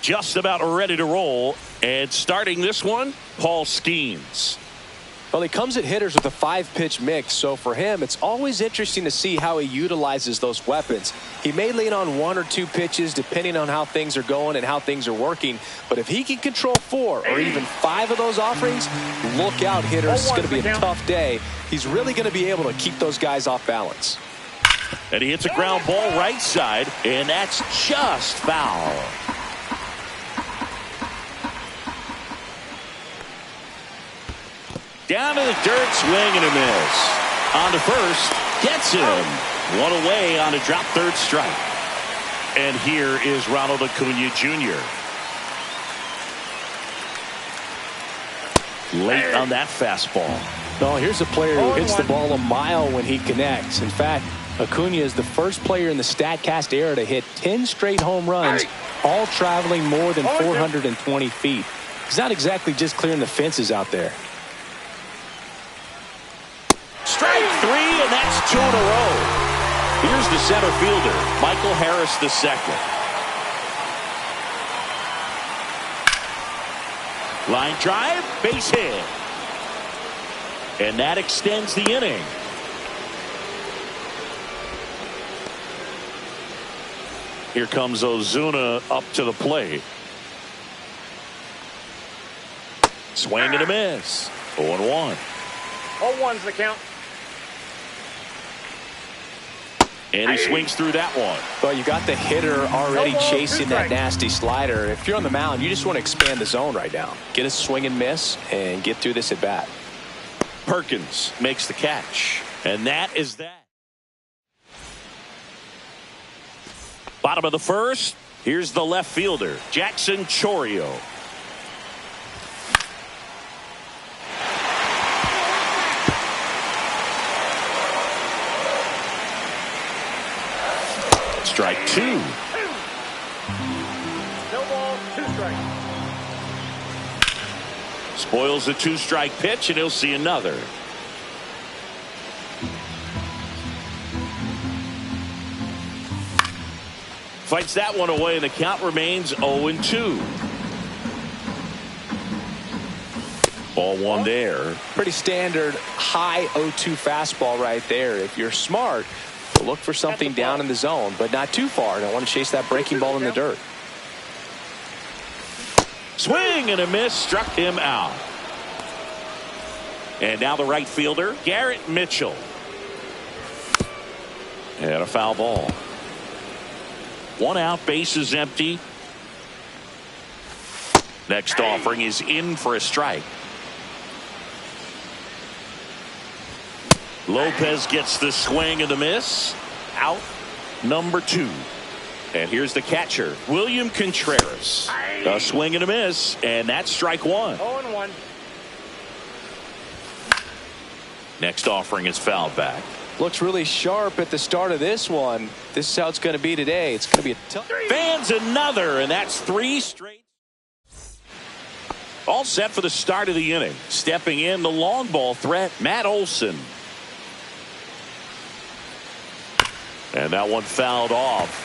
just about ready to roll. And starting this one, Paul Skeens. Well, he comes at hitters with a 5-pitch mix, so for him, it's always interesting to see how he utilizes those weapons. He may lean on 1 or 2 pitches depending on how things are going and how things are working, but if he can control 4 or even 5 of those offerings, look out, hitters. It's going to be a tough day. He's really going to be able to keep those guys off balance. And he hits a ground ball right side, and that's just foul. Down to the dirt, swing and a miss. On to first, gets him. One away on a drop third strike. And here is Ronald Acuna Jr. Late on that fastball. No, here's a player who hits the ball a mile when he connects. In fact, Acuna is the first player in the StatCast era to hit 10 straight home runs, all traveling more than 420 feet. He's not exactly just clearing the fences out there. Strike 3, and that's 2 in a row. Here's the center fielder, Michael Harris II. Line drive, base hit. And that extends the inning. Here comes Ozuna up to the plate. Swing and a miss. 0-1. 0-1's the count. And he swings through that one. Well, you got the hitter already chasing that nasty slider. If you're on the mound, you just want to expand the zone right now. Get a swing and miss and get through this at bat. Perkins makes the catch. And that is that. Bottom of the first. Here's the left fielder, Jackson Chourio. Strike 2. No ball, 2 strikes. Spoils the 2-strike pitch, and he'll see another. Fights that one away, and the count remains 0-2. Ball 1 there. Pretty standard high 0-2 fastball right there. If you're smart, look for something down in the zone, but not too far. Don't want to chase that breaking ball in the dirt. Swing and a miss, struck him out. And now the right fielder, Garrett Mitchell. And a foul ball. 1 out, base is empty. Next offering is in for a strike. Lopez gets the swing and the miss. Out number 2. And here's the catcher, William Contreras. A swing and a miss, and that's strike 1. 0-1. Next offering is fouled back. Looks really sharp at the start of this one. This is how it's going to be today. It's going to be a tough. Fans another, and that's 3 straight. All set for the start of the inning. Stepping in, the long ball threat, Matt Olson. And that one fouled off.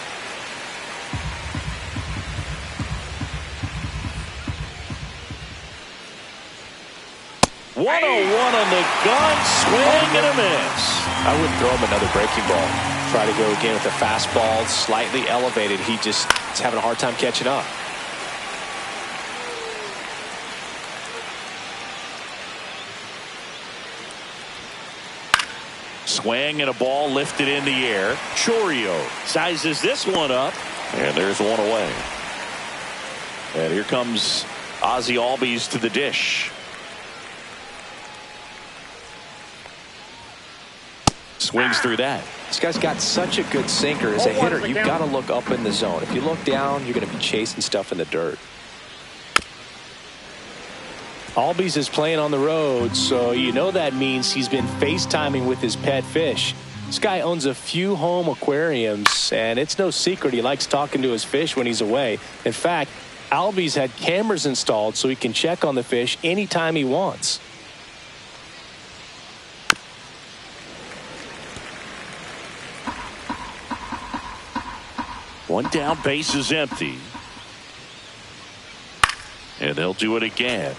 One on the gun, swing and a miss. I wouldn't throw him another breaking ball. Try to go again with a fastball slightly elevated. He just is having a hard time catching up. Swing and a ball lifted in the air. Chourio sizes this one up, and there's one away. And here comes Ozzie Albies to the dish. Swings through that. This guy's got such a good sinker. As a hitter, you've got to look up in the zone. If you look down, you're going to be chasing stuff in the dirt. Albies is playing on the road, so you know that means he's been FaceTiming with his pet fish. This guy owns a few home aquariums, and it's no secret he likes talking to his fish when he's away. In fact, Albies had cameras installed so he can check on the fish anytime he wants. One down, base is empty. And they'll do it again.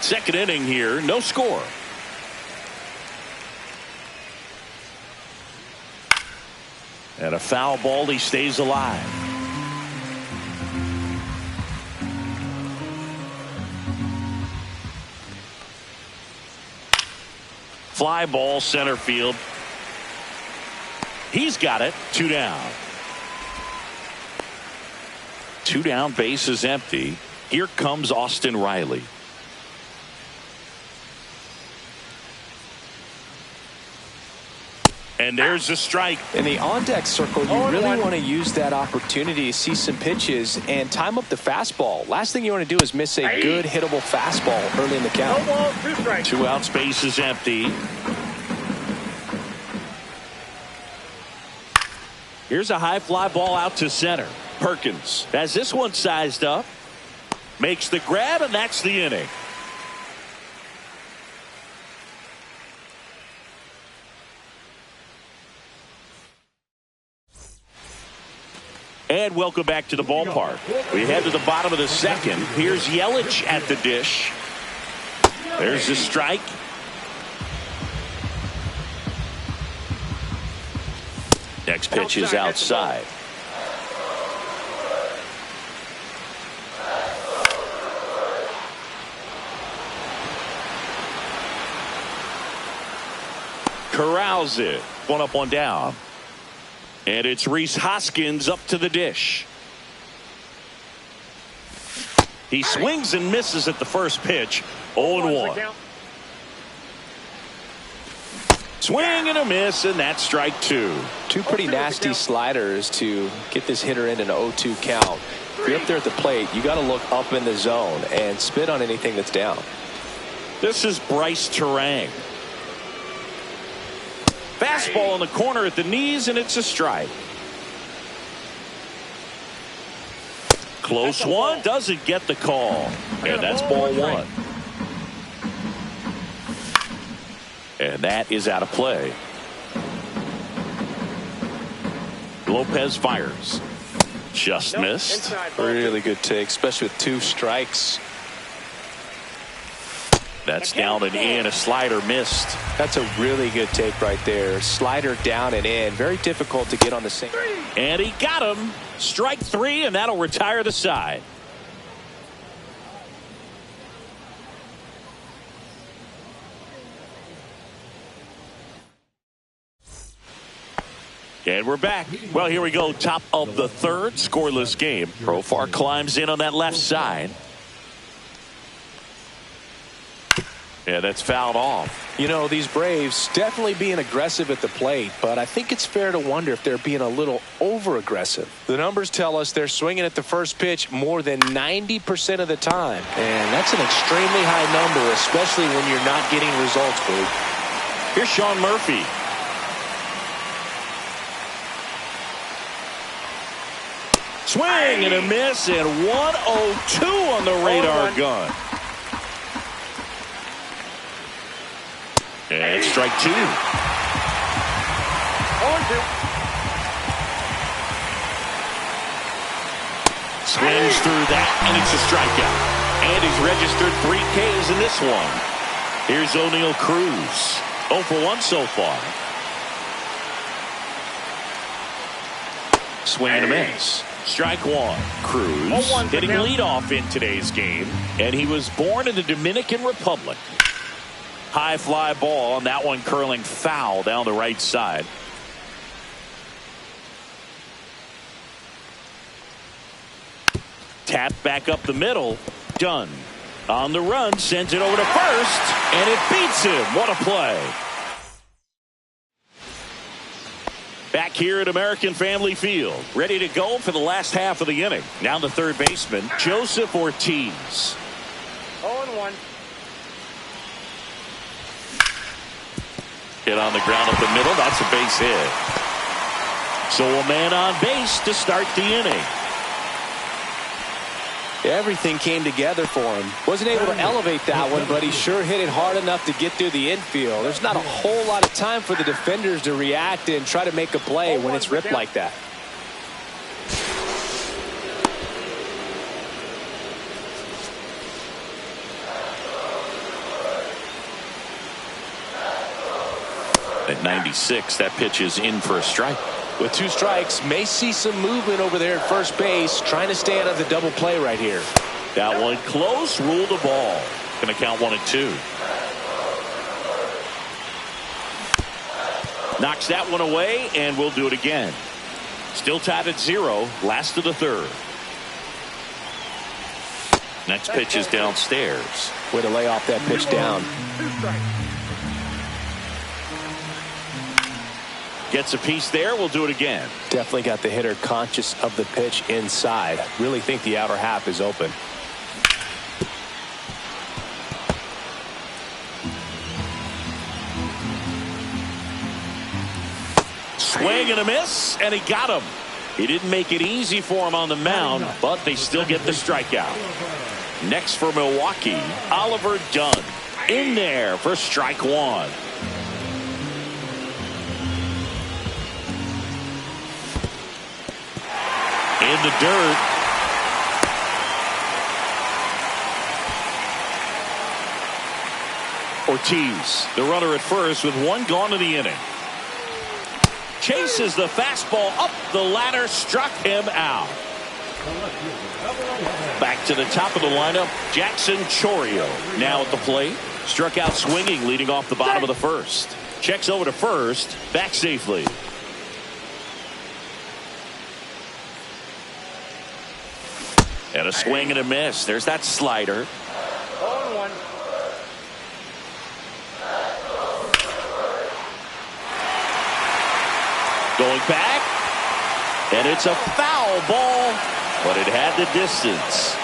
Second inning here, no score. And a foul ball, he stays alive. Fly ball, center field. He's got it. 2 down. 2 down, base is empty. Here comes Austin Riley. And there's a strike. In the on-deck circle, you really want to use that opportunity to see some pitches and time up the fastball. Last thing you want to do is miss a good hittable fastball early in the count. 2 strikes. 2 outs, base is empty. Here's a high fly ball out to center. Perkins has this one sized up. Makes the grab, and that's the inning. And welcome back to the ballpark. We head to the bottom of the second. Here's Yelich at the dish. There's the strike. Next pitch is outside. Corrals it. 1 up, 1 down. And it's Rhys Hoskins up to the dish. He swings and misses at the first pitch. 0-1. Swing and a miss, and that's strike 2. Two pretty nasty sliders to get this hitter in an 0-2 count. If you're up there at the plate, you got to look up in the zone and spit on anything that's down. This is Bryce Terang. Fastball in the corner at the knees, and it's a strike. Close one, doesn't get the call. And that's ball 1. And that is out of play. Lopez fires. Just missed. Really good take, especially with 2 strikes. That's down and in. A slider missed. That's a really good take right there. Slider down and in. Very difficult to get on the same. And he got him. Strike 3, and that'll retire the side. And we're back. Well, here we go. Top of the third. Scoreless game. Profar climbs in on that left side. Yeah, that's fouled off. You know, these Braves definitely being aggressive at the plate, but I think it's fair to wonder if they're being a little over-aggressive. The numbers tell us they're swinging at the first pitch more than 90% of the time, and that's an extremely high number, especially when you're not getting results, Blue. Here's Sean Murphy. Swing and a miss, and 102 on the radar gun. And strike 2. 0-2. Swings through that, and it's a strikeout. And he's registered 3 Ks in this one. Here's O'Neal Cruz. 0 for 1 so far. Swing and a miss. Strike 1. Cruz hitting leadoff in today's game. And he was born in the Dominican Republic. High fly ball, and that one curling foul down the right side. Tap back up the middle. Done. On the run, sends it over to first, and it beats him. What a play. Back here at American Family Field, ready to go for the last half of the inning. Now the third baseman, Joseph Ortiz. 0-1. Hit on the ground up the middle. That's a base hit. So a man on base to start the inning. Everything came together for him. Wasn't able to elevate that one, but he sure hit it hard enough to get through the infield. There's not a whole lot of time for the defenders to react and try to make a play when it's ripped like that. At 96, that pitch is in for a strike. With 2 strikes, may see some movement over there at first base, trying to stay out of the double play right here. That one close, ruled the ball. Going to count 1-2. Knocks that one away, and we'll do it again. Still tied at 0, last of the 3rd. Next pitch is downstairs. Way to lay off that pitch down. Gets a piece there. We'll do it again. Definitely got the hitter conscious of the pitch inside. Really think the outer half is open. Swing and a miss, and he got him. He didn't make it easy for him on the mound, but they still get the strikeout. Next for Milwaukee, Oliver Dunn. In there for strike 1. In the dirt. Ortiz, the runner at first with 1 gone in the inning. Chases the fastball up the ladder, struck him out. Back to the top of the lineup, Jackson Chourio now at the plate. Struck out swinging, leading off the bottom of the 1st. Checks over to first, back safely. And a swing and a miss. There's that slider. 0-1. Going back. And it's a foul ball, but it had the distance.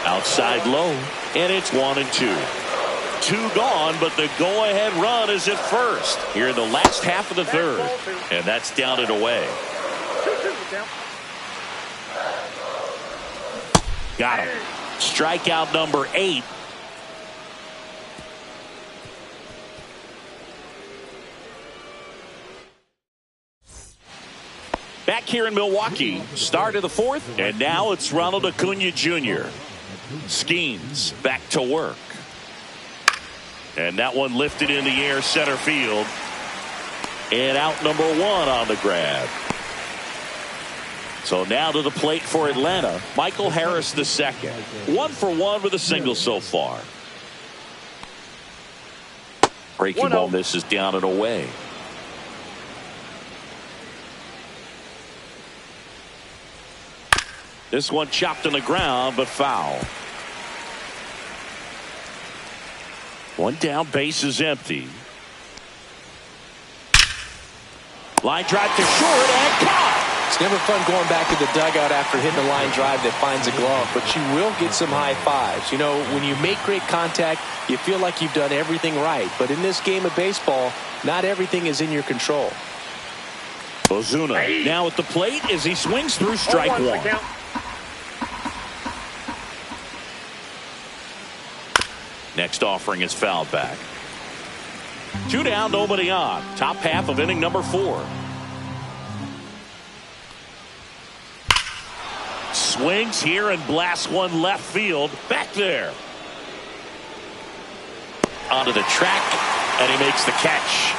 Outside low. And it's 1-2. 2 gone, but the go-ahead run is at first here in the last half of the 3rd. And that's down and away. 2-2 count. Got him. Strikeout number 8. Back here in Milwaukee, start of the 4th, and now it's Ronald Acuna Jr. Skeens back to work. And that one lifted in the air center field. And out number 1 on the grab. So now to the plate for Atlanta, Michael Harris II. 1 for 1 with a single so far. Breaking ball misses down and away. This one chopped on the ground, but foul. 1 down, base is empty. Line drive to short and caught. It's never fun going back to the dugout after hitting a line drive that finds a glove, but you will get some high fives. You know, when you make great contact, you feel like you've done everything right. But in this game of baseball, not everything is in your control. Ozuna now at the plate as he swings through strike 1. Next offering is fouled back. 2 down, nobody on. Top half of inning number 4. Swings here and blasts one left field. Back there. Onto the track, and he makes the catch.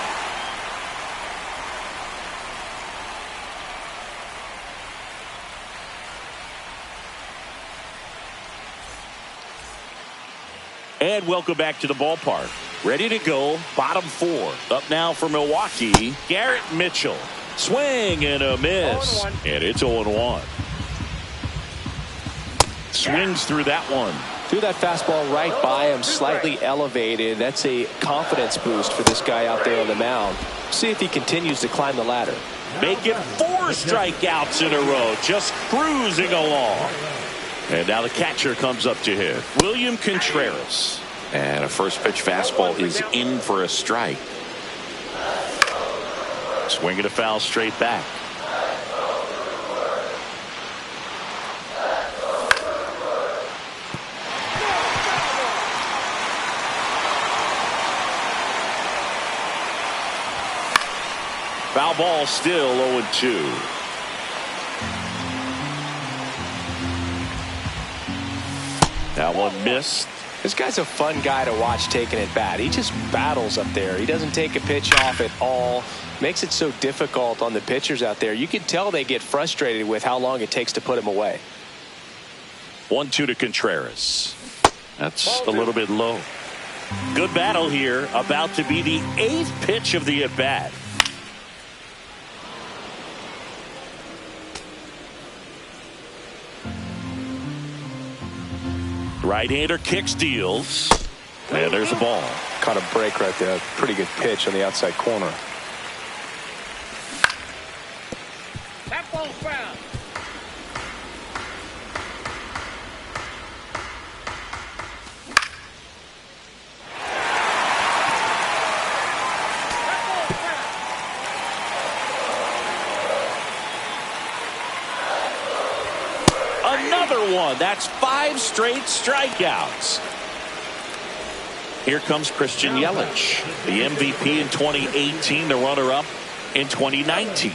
And welcome back to the ballpark. Ready to go, bottom 4. Up now for Milwaukee, Garrett Mitchell. Swing and a miss. And it's 0-1. Swings through that one. Threw that fastball right by him, slightly elevated. That's a confidence boost for this guy out there on the mound. See if he continues to climb the ladder. Making 4 strikeouts in a row, just cruising along. And now the catcher comes up to hit. William Contreras. And a first pitch fastball is in for a strike. Swinging a foul straight back. ball, still 0-2. That one missed. This guy's a fun guy to watch taking at bat. He just battles up there. He doesn't take a pitch off at all. Makes it so difficult on the pitchers out there. You can tell they get frustrated with how long it takes to put him away. 1-2 to Contreras. That's a little bit low. Good battle here. About to be the 8th pitch of the at-bat. Right-hander kicks, deals. And there's a ball. Caught a break right there. Pretty good pitch on the outside corner. That ball's foul. Another one. That's 5 straight strikeouts. Here comes Christian Yelich, the MVP in 2018, the runner-up in 2019.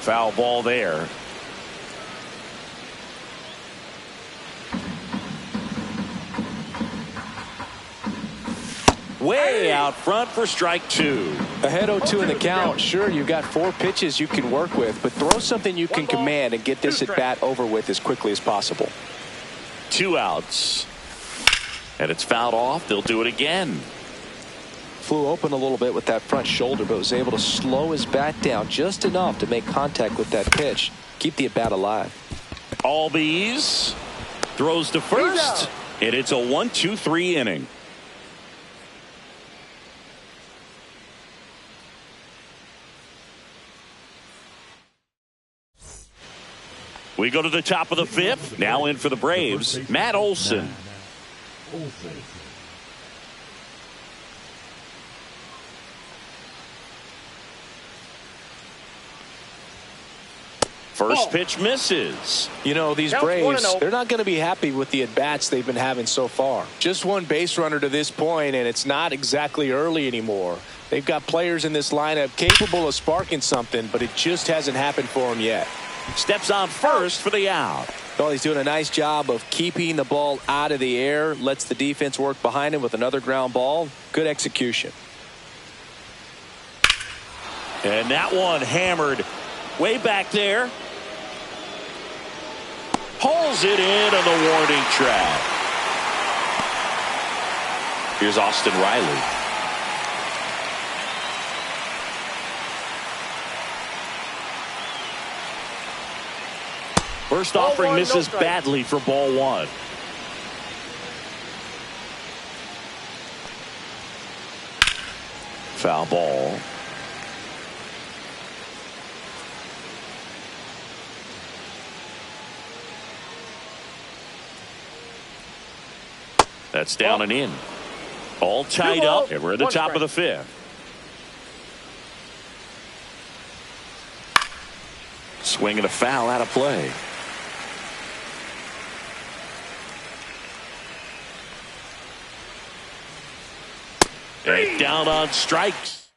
Foul ball there. Way out front for strike 2. Ahead 0-2 in the count. Sure, you've got 4 pitches you can work with, but throw something you can command and get this at bat over with as quickly as possible. 2 outs. And it's fouled off. They'll do it again. Flew open a little bit with that front shoulder, but was able to slow his bat down just enough to make contact with that pitch. Keep the at bat alive. Albies throws to first, and it's a 1-2-3 inning. We go to the top of the 5th. Now in for the Braves, Matt Olson. First pitch misses. You know, these Braves, they're not going to be happy with the at-bats they've been having so far. Just one base runner to this point, and it's not exactly early anymore. They've got players in this lineup capable of sparking something, but it just hasn't happened for them yet. Steps on first for the out. Well, he's doing a nice job of keeping the ball out of the air. Lets the defense work behind him with another ground ball. Good execution. And that one hammered way back there. Pulls it in on the warning track. Here's Austin Riley. First offering misses badly for ball 1. Foul ball. That's down and in. All tied up, and we're at the top of the 5th. Swing and a foul out of play. And down on strikes.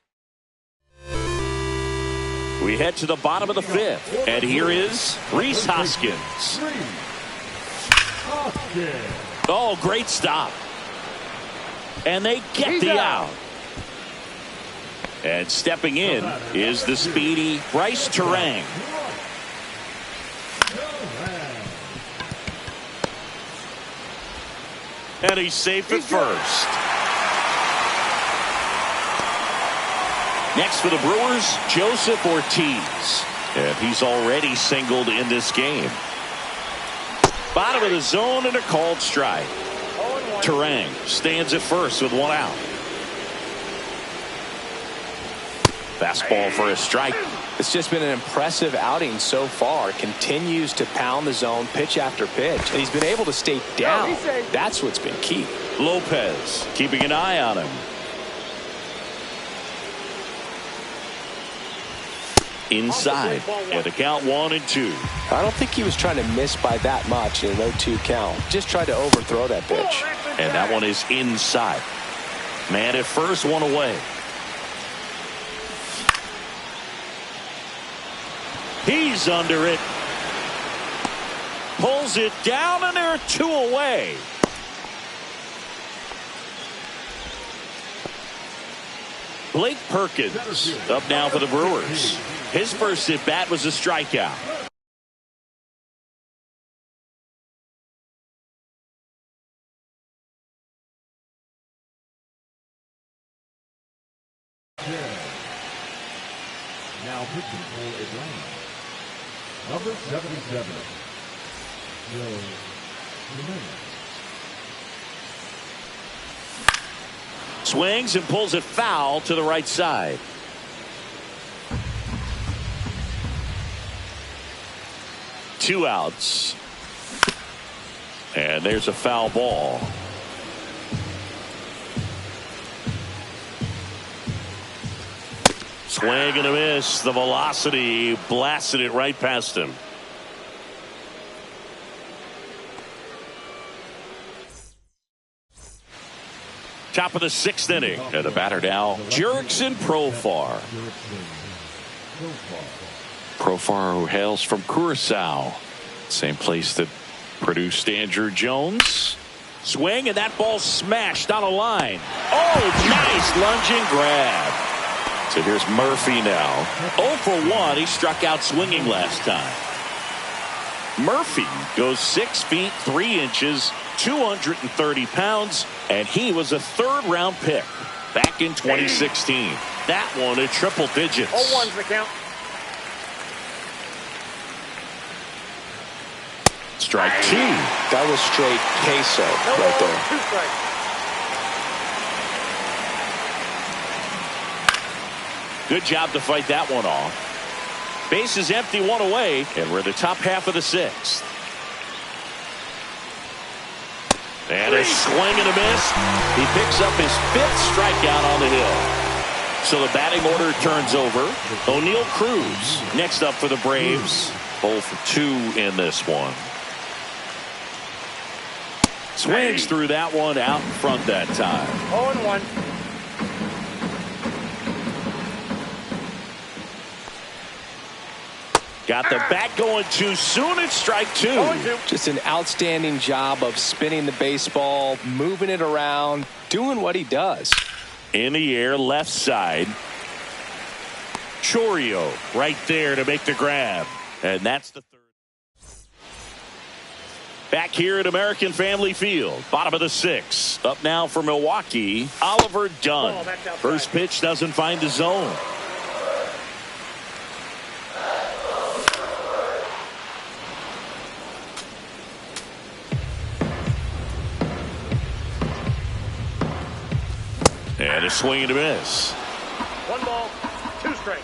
We head to the bottom of the 5th, and here is Rhys Hoskins. Oh, great stop. And they get the out. And stepping in is the speedy Bryce Terang. And he's safe at first. Next for the Brewers, Joseph Ortiz. And he's already singled in this game. Bottom of the zone and a called strike. Terang stands at first with 1 out. Fastball for a strike. It's just been an impressive outing so far. Continues to pound the zone pitch after pitch. And he's been able to stay down. That's what's been key. Lopez keeping an eye on him. Inside, and the count 1-2. I don't think he was trying to miss by that much in an 0-2 count. Just tried to overthrow that pitch. And that one is inside. Man at first, 1 away. He's under it. Pulls it down, and there are 2 away. Blake Perkins up now for the Brewers. His first at bat was a strikeout. Now pitching for Atlanta, number 77, Joe Jimenez. Swings and pulls it foul to the right side. Two outs. And there's a foul ball. Swing and a miss. The velocity blasted it right past him. Top of the 6th inning. And the batter now, Jurickson Profar. Profar, who hails from Curacao. Same place that produced Andrew Jones. Swing, and that ball smashed on a line. Oh, nice lunging grab. So here's Murphy now. 0 for 1. He struck out swinging last time. Murphy goes 6 feet 3 inches, 230 pounds, and he was a 3rd-round pick back in 2016. That one at triple digits. 0-1's the count. Strike 2. That was straight queso right there. 2 strikes. Good job to fight that one off. Base is empty, 1 away, and we're in the top half of the 6th. And a swing and a miss. He picks up his 5th strikeout on the hill. So the batting order turns over. O'Neal Cruz next up for the Braves. 0 for 2 in this one. Swings through that one out in front that time. 0-1. Got the bat going too soon. It's strike 2. Just an outstanding job of spinning the baseball, moving it around, doing what he does. In the air, left side. Chourio right there to make the grab. And that's the 3rd. Back here at American Family Field, bottom of the 6th. Up now for Milwaukee, Oliver Dunn. First pitch doesn't find the zone. And a swing and a miss. 1 ball, 2 strikes.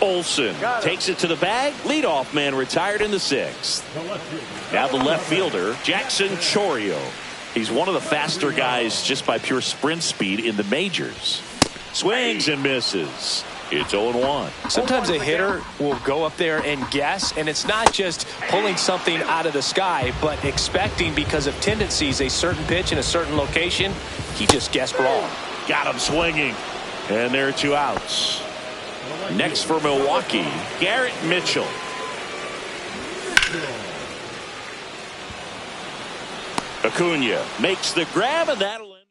Olsen takes it to the bag. Leadoff man retired in the 6th. Now the left fielder, Jackson Chourio. He's one of the faster guys just by pure sprint speed in the majors. Swings and misses. It's 0-1. Sometimes a hitter will go up there and guess, and it's not just pulling something out of the sky, but expecting because of tendencies a certain pitch in a certain location. He just guessed wrong. Got him swinging. And there are 2 outs. Next for Milwaukee, Garrett Mitchell. Acuna makes the grab, and that'll end.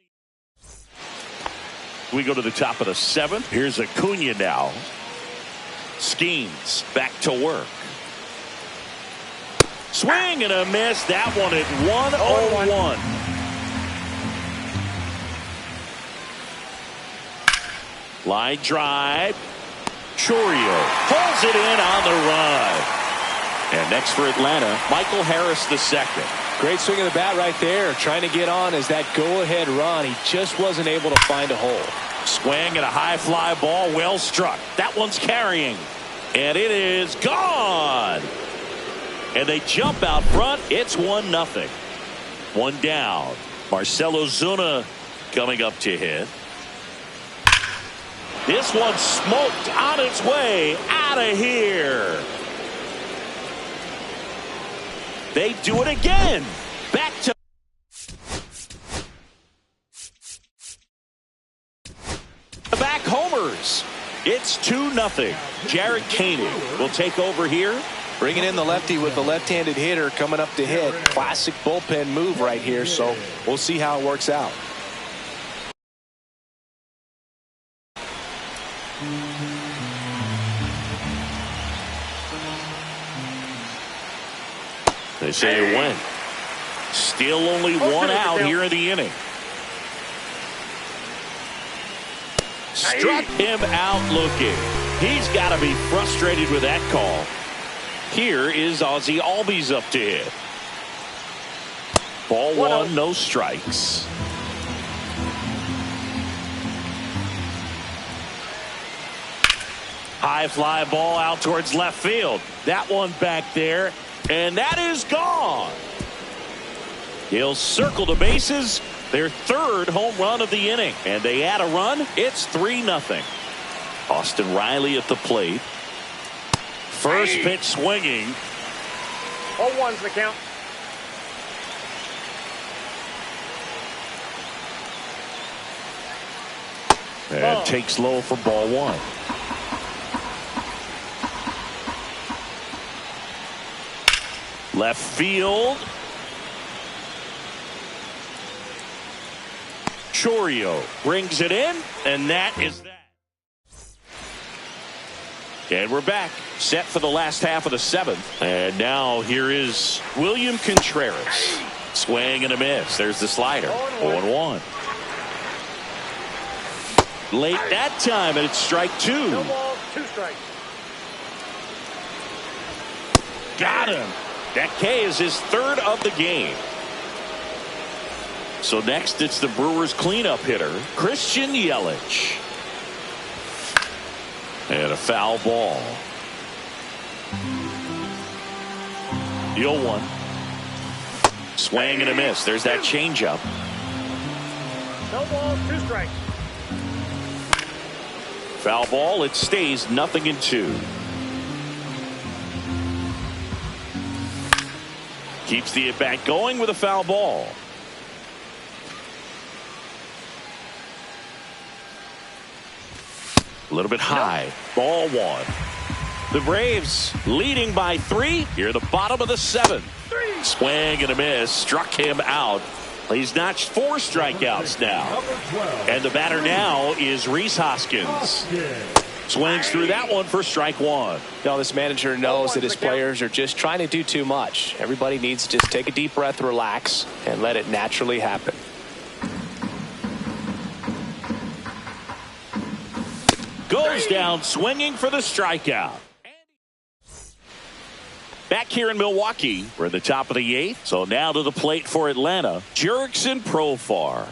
We go to the top of the 7th. Here's Acuna now. Skeens back to work. Swing and a miss. That one at 1-0-1. Line drive. Chourio pulls it in on the run. And next for Atlanta, Michael Harris II. Great swing of the bat right there, trying to get on as that go-ahead run. He just wasn't able to find a hole. Swing and a high fly ball, well struck. That one's carrying. And it is gone. And they jump out front. It's 1-0. 1 down. Marcell Ozuna coming up to hit. This one smoked on its way out of here. They do it again. Back to Braves. It's 2-0. Jarred Koenig will take over here. Bringing in the lefty with the left-handed hitter coming up to hit. Classic bullpen move right here, so we'll see how it works out. They say it went. Still only one out here in the inning. Struck him out looking. He's got to be frustrated with that call. Here is Ozzie Albies up to hit. Ball one, no strikes. High fly ball out towards left field. That one back there, and that is gone. He'll circle the bases. Their third home run of the inning, and they add a run. It's 3-0. Austin Riley at the plate. First pitch swinging. 0-1's the count. And takes low for ball one. Left field. Chourio brings it in, and that is that. And we're back, set for the last half of the seventh. And now here is William Contreras. Swing and a miss. There's the slider. 0-1. Late that time, and it's strike two. No balls, 2 strikes. Got him. That K is his third of the game. So next, it's the Brewers cleanup hitter, Christian Yelich. And a foul ball. The 0-1. Swing and a miss. There's that changeup. No balls, 2 strikes. Foul ball. It stays 0-2. Keeps the at-bat going with a foul ball. A little bit high. Ball one. The Braves leading by 3 here at the bottom of the 7th. Swing and a miss. Struck him out. He's notched 4 strikeouts now. And the batter now is Rhys Hoskins. Swings through that one for strike one. Now this manager knows that his players are just trying to do too much. Everybody needs to just take a deep breath, relax, and let it naturally happen. Goes down swinging for the strikeout. Back here in Milwaukee, we're at the top of the 8th. So now to the plate for Atlanta, Jurickson Profar.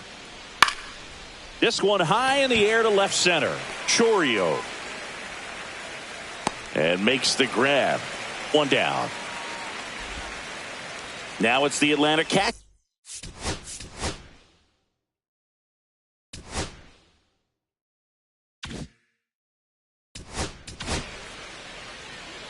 This one high in the air to left center. Chourio. And makes the grab. One down. Now it's the Atlanta Cat.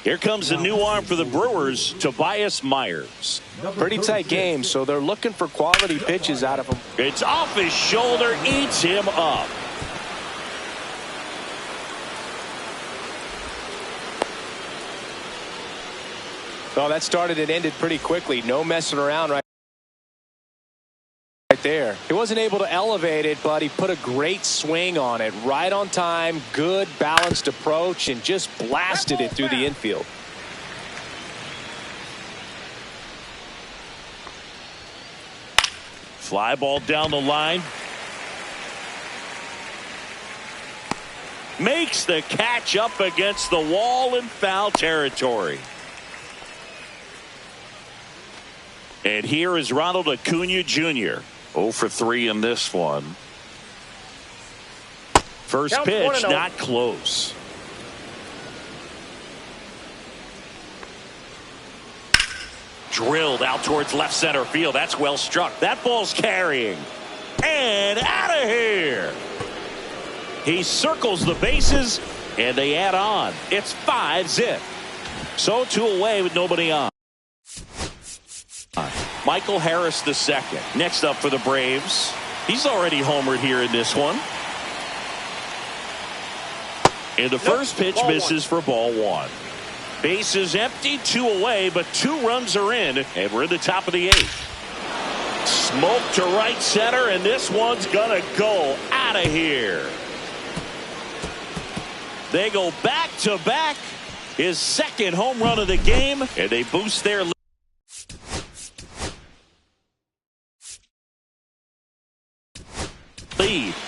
Here comes a new arm for the Brewers, Tobias Myers. Pretty tight game, so they're looking for quality pitches out of him. It's off his shoulder, eats him up. Well, that started and ended pretty quickly. No messing around right there. He wasn't able to elevate it, but he put a great swing on it. Right on time, good balanced approach, and just blasted it through the infield. Fly ball down the line. Makes the catch up against the wall in foul territory. And here is Ronald Acuna Jr. 0 for 3 in this one. First pitch, not close. Drilled out towards left center field. That's well struck. That ball's carrying. And out of here. He circles the bases, and they add on. It's 5-zip. So 2 away with nobody on. Michael Harris II. Next up for the Braves. He's already homered here in this one. And the first pitch misses for ball one. Base is empty, 2 away, but 2 runs are in, and we're in the top of the 8th. Smoke to right center, and this one's gonna go out of here. They go back to back. His second home run of the game, and they boost their lead.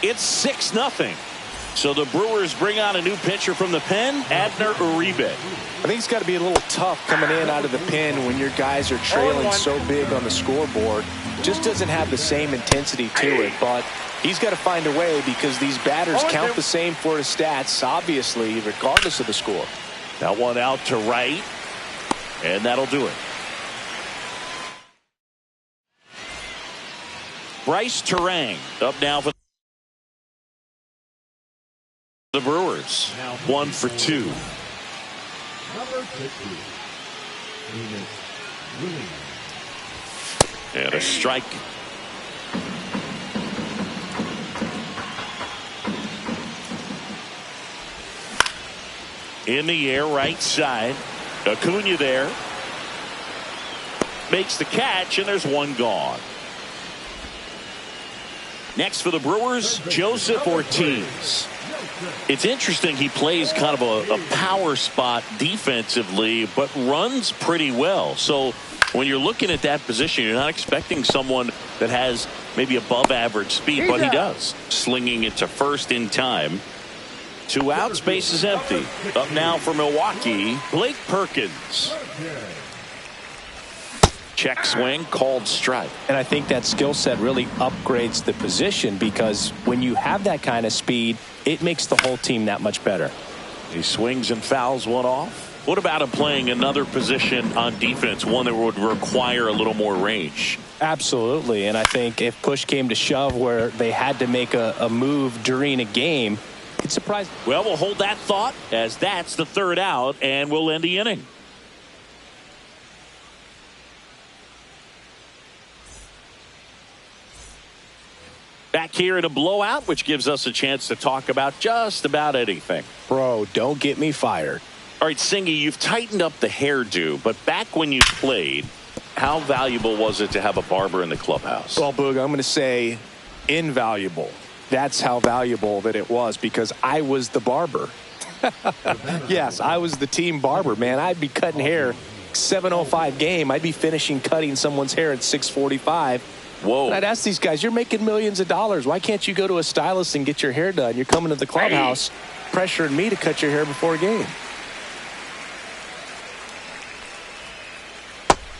It's 6-0. So the Brewers bring on a new pitcher from the pen, Abner Uribe. I think it's got to be a little tough coming in out of the pen when your guys are trailing so big on the scoreboard. Just doesn't have the same intensity to it, but he's got to find a way because these batters count the same for his stats, obviously, regardless of the score. That one out to right, and that'll do it. Bryce Terang up now for the Brewers. 1 for 2. Number 50. Venus Williams. And a strike. In the air, right side. Acuna there. Makes the catch, and there's one gone. Next for the Brewers, Joseph Ortiz. It's interesting he plays kind of a power spot defensively, but runs pretty well. So when you're looking at that position, you're not expecting someone that has maybe above average speed, but he does. Slinging it to first in time. 2 outs, base is empty. Up now for Milwaukee, Blake Perkins. Check swing, called strike. And I think that skill set really upgrades the position because when you have that kind of speed, it makes the whole team that much better. He swings and fouls one off. What about him playing another position on defense, one that would require a little more range? Absolutely, and I think if push came to shove where they had to make a move during a game, it's surprising. Well, we'll hold that thought as that's the 3rd out, and we'll end the inning. Back here in a blowout, which gives us a chance to talk about just about anything. Bro, don't get me fired. All right, Singy, you've tightened up the hairdo, but back when you played, how valuable was it to have a barber in the clubhouse? Well, Boog, I'm going to say invaluable. That's how valuable that it was because I was the barber. Yes, I was the team barber, man. I'd be cutting hair 7:05 game. I'd be finishing cutting someone's hair at 6:45. Whoa. And I'd ask these guys, you're making millions of dollars. Why can't you go to a stylist and get your hair done? You're coming to the clubhouse pressuring me to cut your hair before a game.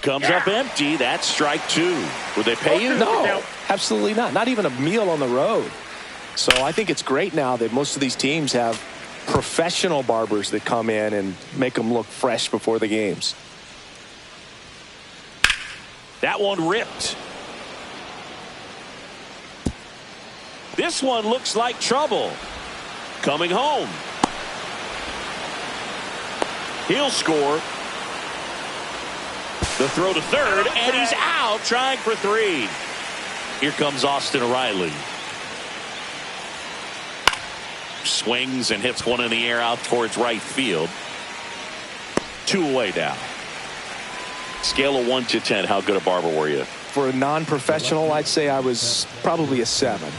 Comes up empty. That's strike 2. Would they pay you? No, absolutely not. Not even a meal on the road. So I think it's great now that most of these teams have professional barbers that come in and make them look fresh before the games. That one ripped. This one looks like trouble. Coming home. He'll score. The throw to third, and he's out trying for 3. Here comes Austin Riley. Swings and hits one in the air out towards right field. 2 away now. Scale of 1 to 10, how good a barber were you? For a non-professional, I'd say I was probably a 7.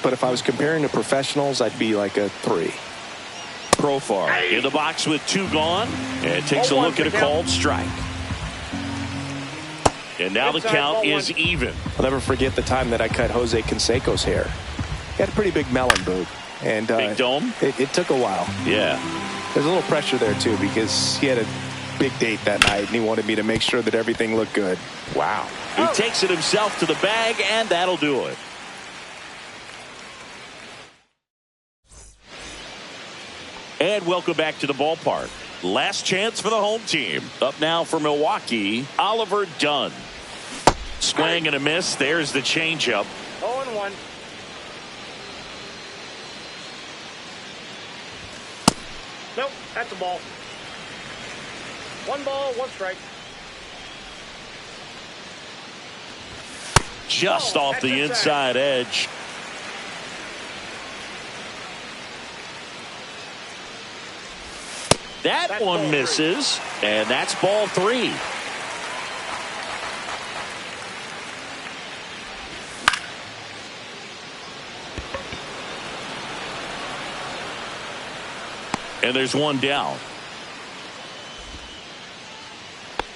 But if I was comparing to professionals, I'd be like a 3. Profar in the box with 2 gone, and takes a look at a called strike. And now the count is even. I'll never forget the time that I cut Jose Canseco's hair. He had a pretty big melon, Boog. And big dome? It took a while. Yeah. There's a little pressure there, too, because he had a big date that night, and he wanted me to make sure that everything looked good. Wow. He takes it himself to the bag, and that'll do it. And welcome back to the ballpark. Last chance for the home team. Up now for Milwaukee, Oliver Dunn. Swing and a miss. There's the changeup. 0-1. Nope, that's a ball. 1 ball, 1 strike. Just off the inside edge. That one misses, and that's ball 3. And there's one down.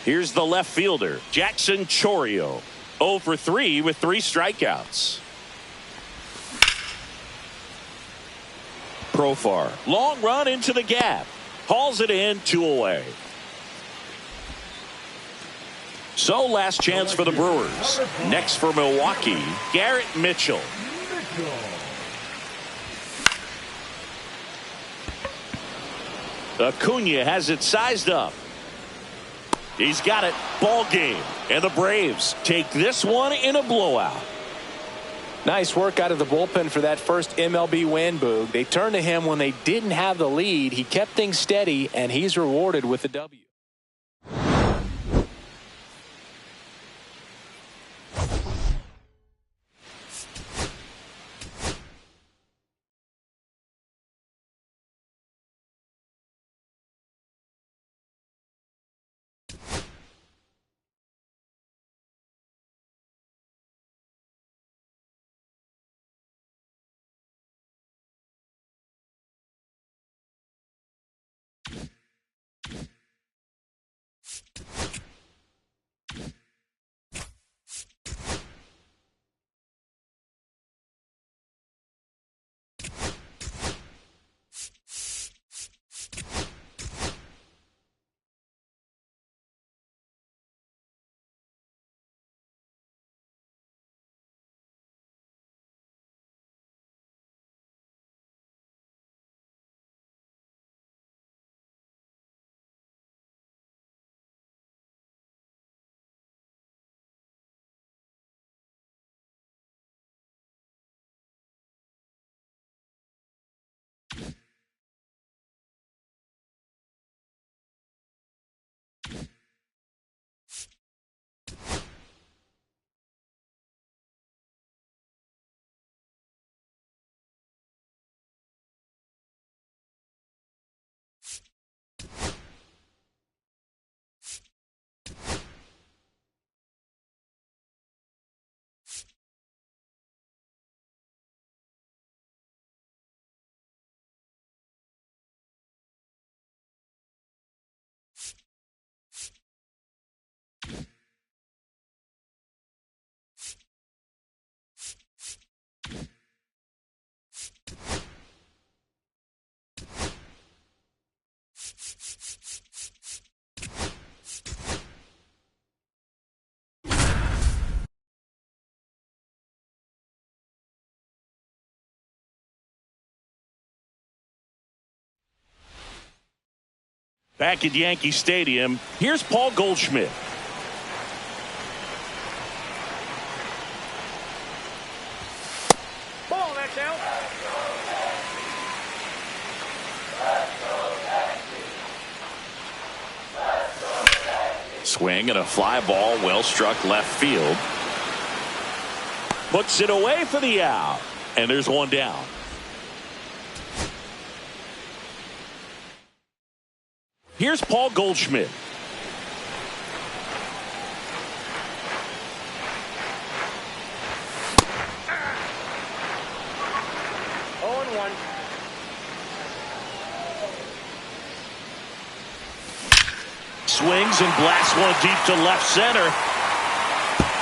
Here's the left fielder, Jackson Chourio. 0 for 3 with 3 strikeouts. Profar, long run into the gap. Hauls it in, 2 away. So last chance for the Brewers. Next for Milwaukee, Garrett Mitchell. Acuna has it sized up. He's got it. Ball game. And the Braves take this one in a blowout. Nice work out of the bullpen for that first MLB win, Boog. They turned to him when they didn't have the lead. He kept things steady, and he's rewarded with the W. Back at Yankee Stadium, here's Paul Goldschmidt. Ball, that's out. Swing and a fly ball, well struck left field. Puts it away for the out. And there's one down. Here's Paul Goldschmidt. Oh, and 1. Swings and blasts one deep to left center.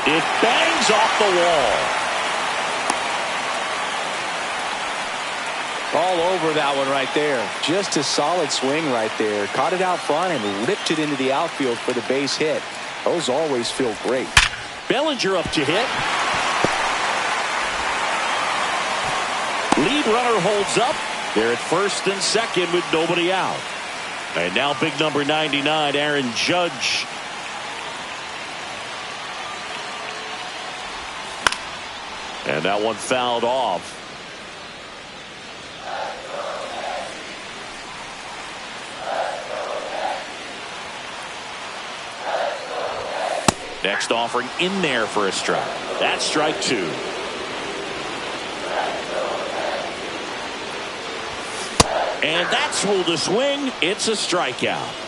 It bangs off the wall. All over that one right there. Just a solid swing right there. Caught it out front and ripped it into the outfield for the base hit. Those always feel great. Bellinger up to hit. Lead runner holds up. They're at first and second with nobody out. And now big number 99, Aaron Judge. And that one fouled off. Next offering in there for a strike. That's strike 2. And that's ruled a swing. It's a strikeout.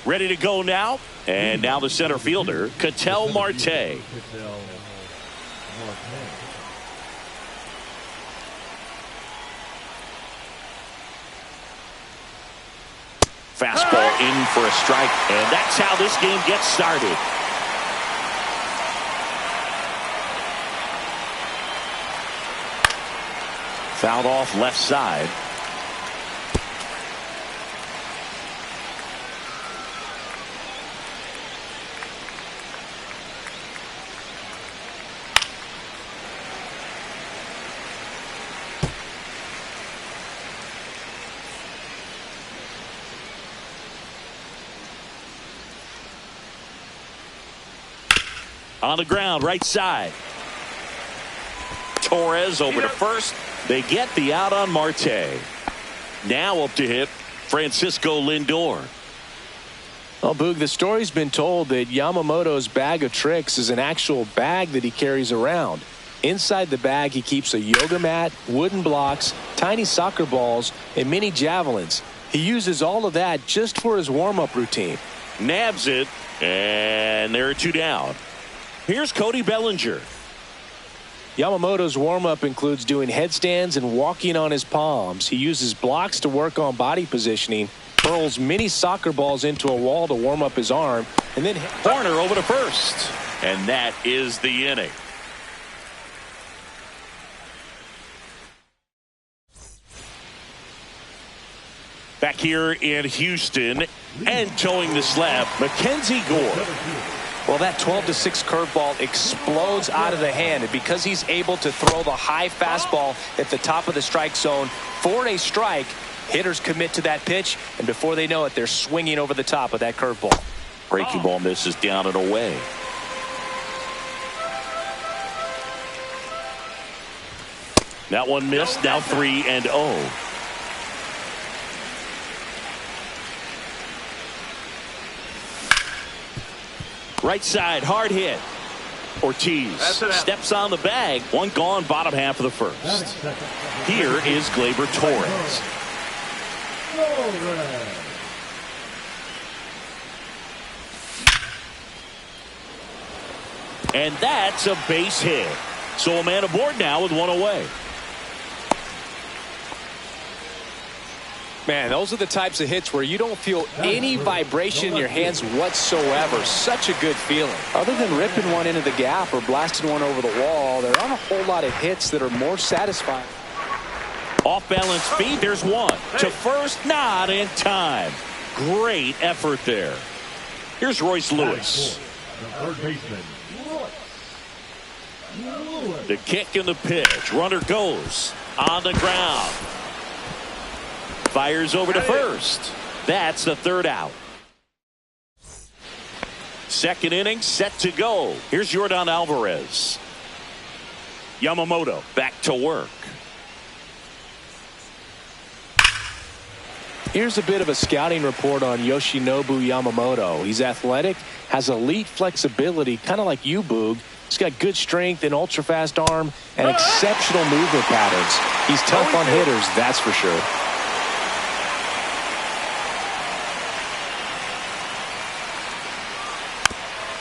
Ready to go now. And now the center fielder, Ketel Marte. Fastball in for a strike. And that's how this game gets started. Fouled off left side. On the ground, right side. Torres over to first. They get the out on Marte. Now up to hit Francisco Lindor. Well, Boog, the story's been told that Yamamoto's bag of tricks is an actual bag that he carries around. Inside the bag, he keeps a yoga mat, wooden blocks, tiny soccer balls, and mini javelins. He uses all of that just for his warm-up routine. Nabs it, and there are 2 down. Here's Cody Bellinger. Yamamoto's warm-up includes doing headstands and walking on his palms. He uses blocks to work on body positioning, hurls mini soccer balls into a wall to warm up his arm, and then corner over to first. And that is the inning. Back here in Houston and towing the slab, Mackenzie Gore. Well, that 12-6 curveball explodes out of the hand, and because he's able to throw the high fastball at the top of the strike zone for a strike, hitters commit to that pitch, and before they know it, they're swinging over the top of that curveball. Breaking ball misses down and away. That one missed. Now 3-0. Right side, hard hit. Ortiz steps on the bag. One gone, bottom half of the first. Here is Gleyber Torres. And that's a base hit. So a man aboard now with 1 away. Man, those are the types of hits where you don't feel any vibration in your hands whatsoever. Such a good feeling. Other than ripping one into the gap or blasting one over the wall, there aren't a whole lot of hits that are more satisfying. Off balance feed, there's one. To first, not in time. Great effort there. Here's Royce Lewis. The third baseman, The kick and the pitch. Runner goes on the ground. Fires over to first. That's the 3rd out. Second inning set to go. Here's Yordan Alvarez. Yamamoto back to work. Here's a bit of a scouting report on Yoshinobu Yamamoto. He's athletic, has elite flexibility, kind of like you, Boog. He's got good strength, an ultra-fast arm, and exceptional movement patterns. He's tough on hitters, that's for sure.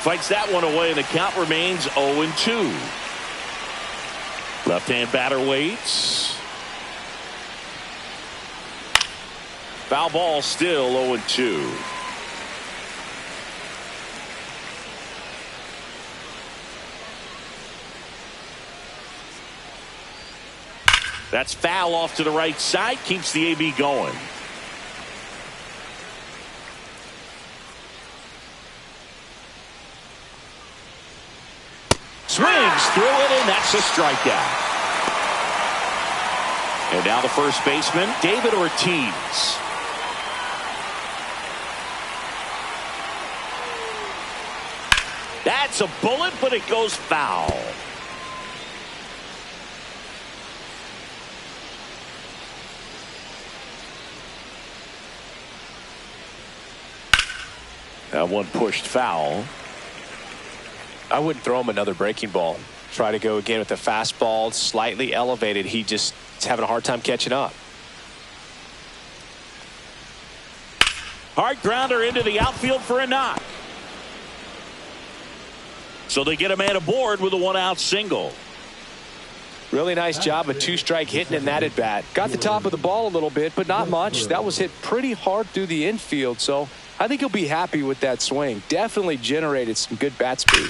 Fights that one away, and the count remains 0-2. Left-hand batter waits. Foul ball, still 0-2. That's foul off to the right side. Keeps the AB going. Swings through it, and that's a strikeout. And now the first baseman, David Ortiz. That's a bullet, but it goes foul. That one pushed foul. I wouldn't throw him another breaking ball. Try to go again with the fastball, slightly elevated. He just is having a hard time catching up. Hard grounder into the outfield for a knock. So they get a man aboard with a 1-out single. Really nice job of 2-strike hitting in that at bat. Got the top of the ball a little bit, but not much. That was hit pretty hard through the infield, so I think he'll be happy with that swing. Definitely generated some good bat speed.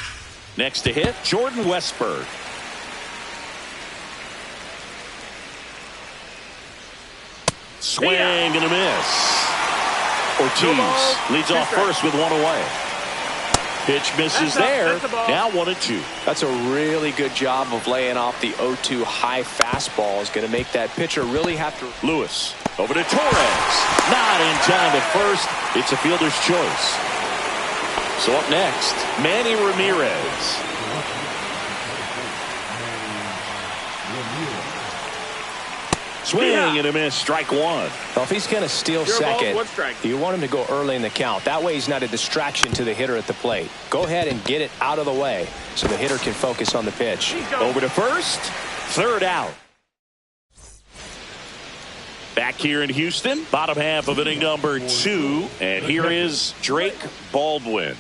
Next to hit, Jordan Westburg. Swing and a miss. Ortiz leads off first with 1 away. Pitch misses there. Now 1-2. That's a really good job of laying off the 0-2 high fastball. Is going to make that pitcher really have to. Lewis over to Torres. Not in time at first. It's a fielder's choice. So up next, Manny Ramirez. Swing and a miss. Strike one. Well, if he's going to steal second, you want him to go early in the count. That way he's not a distraction to the hitter at the plate. Go ahead and get it out of the way so the hitter can focus on the pitch. Over to first. Third out. Back here in Houston, bottom half of inning number 2. And here is Drake Baldwin.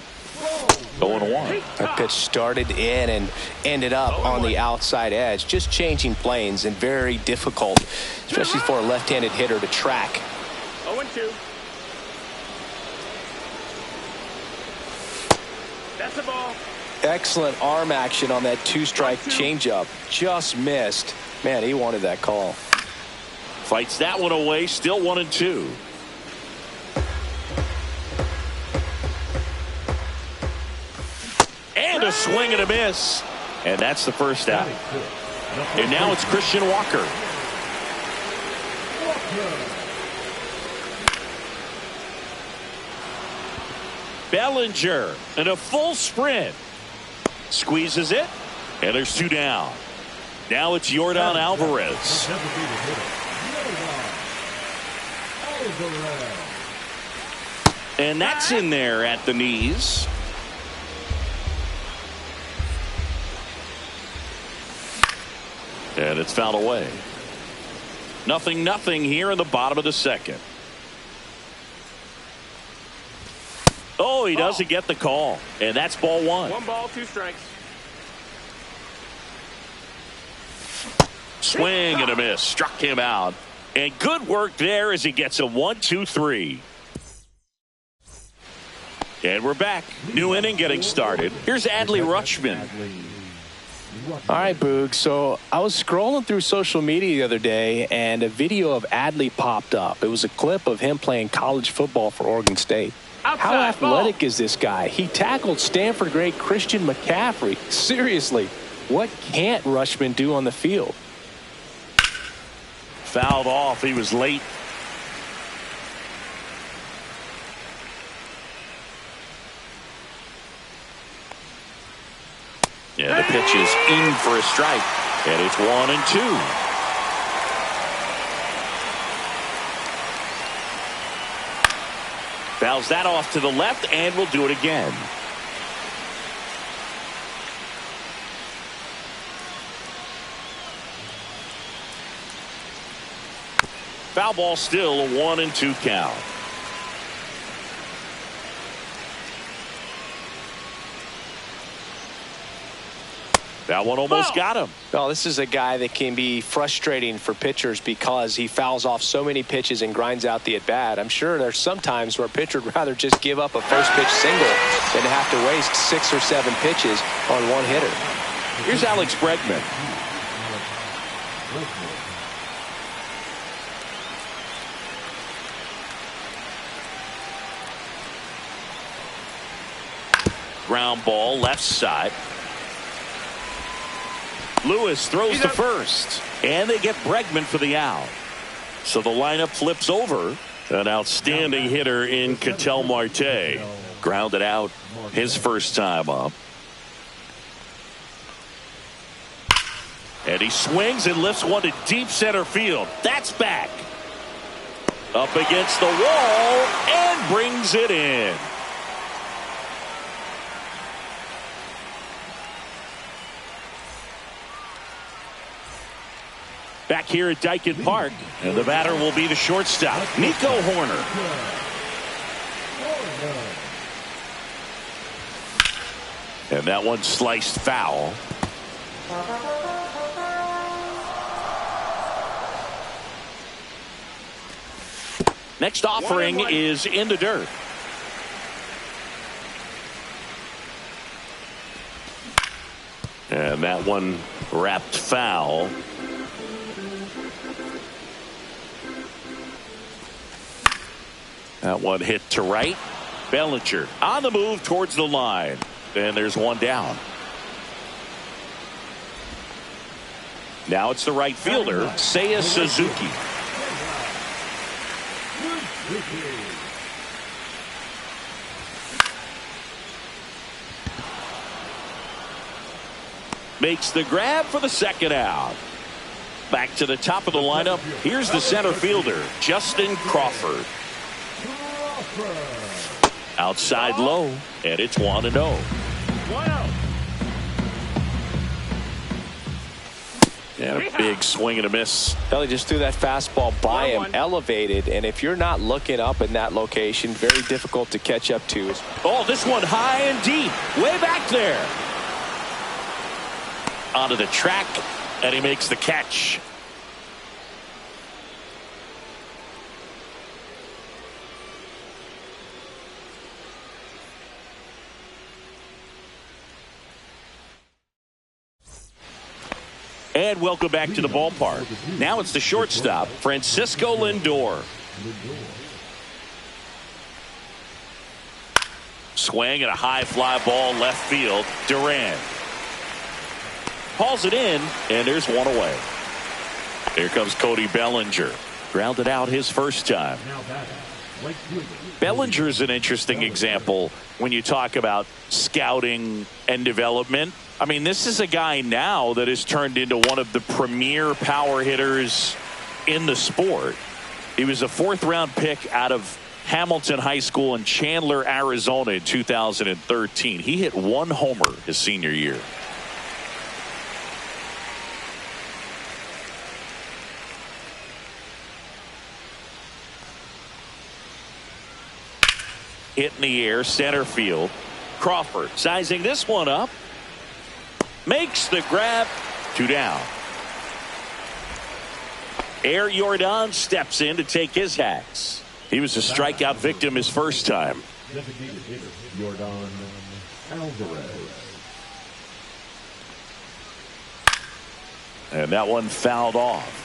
0-1. That pitch started in and ended up on the outside edge. Just changing planes and very difficult, especially for a left-handed hitter to track. 0-2. That's the ball. Excellent arm action on that two-strike changeup. Just missed. Man, he wanted that call. Fights that one away. Still 1-2. And a swing and a miss. And that's the first out. And now it's Christian Walker. Bellinger in a full sprint. Squeezes it. And there's 2 down. Now it's Yordan Alvarez. And that's in there at the knees. And it's fouled away. 0-0 here in the bottom of the second. Oh, he doesn't get the call. And that's ball 1. 1 ball, 2 strikes. Swing and a miss. Struck him out. And good work there as he gets a 1-2-3. And we're back. New inning getting started. Here's Adley Rutschman. All right, Boog. So I was scrolling through social media the other day, and a video of Adley popped up. It was a clip of him playing college football for Oregon State. How athletic is this guy? He tackled Stanford great Christian McCaffrey. Seriously, what can't Rutschman do on the field? Fouled off. He was late. Yeah, the pitch is in for a strike. And it's 1-2. Fouls that off to the left and will do it again. Foul ball, still a 1-2 count. That one almost got him. Well, this is a guy that can be frustrating for pitchers because he fouls off so many pitches and grinds out the at-bat. I'm sure there's some times where a pitcher would rather just give up a first-pitch single than to have to waste 6 or 7 pitches on one hitter. Here's Alex Bregman. Ground ball, left side. Lewis throws to first, and they get Bregman for the out. So the lineup flips over. An outstanding hitter in Ketel Marte. Grounded out his first time up. And he swings and lifts one to deep center field. That's back. Up against the wall and brings it in. Back here at Dyken Park, and the batter will be the shortstop, Nico Horner. And that one sliced foul. Next offering is in the dirt. And that one wrapped foul. That one hit to right. Bellinger on the move towards the line. And there's one down. Now it's the right fielder, Seiya Suzuki. Makes the grab for the second out. Back to the top of the lineup. Here's the center fielder, Justin Crawford. Outside low, and it's 1-0. And a big swing and a miss. Well, he just threw that fastball by him, elevated, and if you're not looking up in that location, very difficult to catch up to. Oh, this one high and deep, way back there. Onto the track, and he makes the catch. And welcome back to the ballpark. Now it's the shortstop, Francisco Lindor. Swing and a high fly ball left field. Duran hauls it in, and there's one away. Here comes Cody Bellinger. Grounded out his first time. Bellinger's an interesting example when you talk about scouting and development. I mean, this is a guy now that has turned into one of the premier power hitters in the sport. He was a 4th-round pick out of Hamilton High School in Chandler, Arizona in 2013. He hit 1 homer his senior year. Hit in the air, center field. Crawford sizing this one up. Makes the grab. 2 down. Air Jordan steps in to take his hacks. He was a strikeout victim his first time. Jordan Alvarez. And that one fouled off.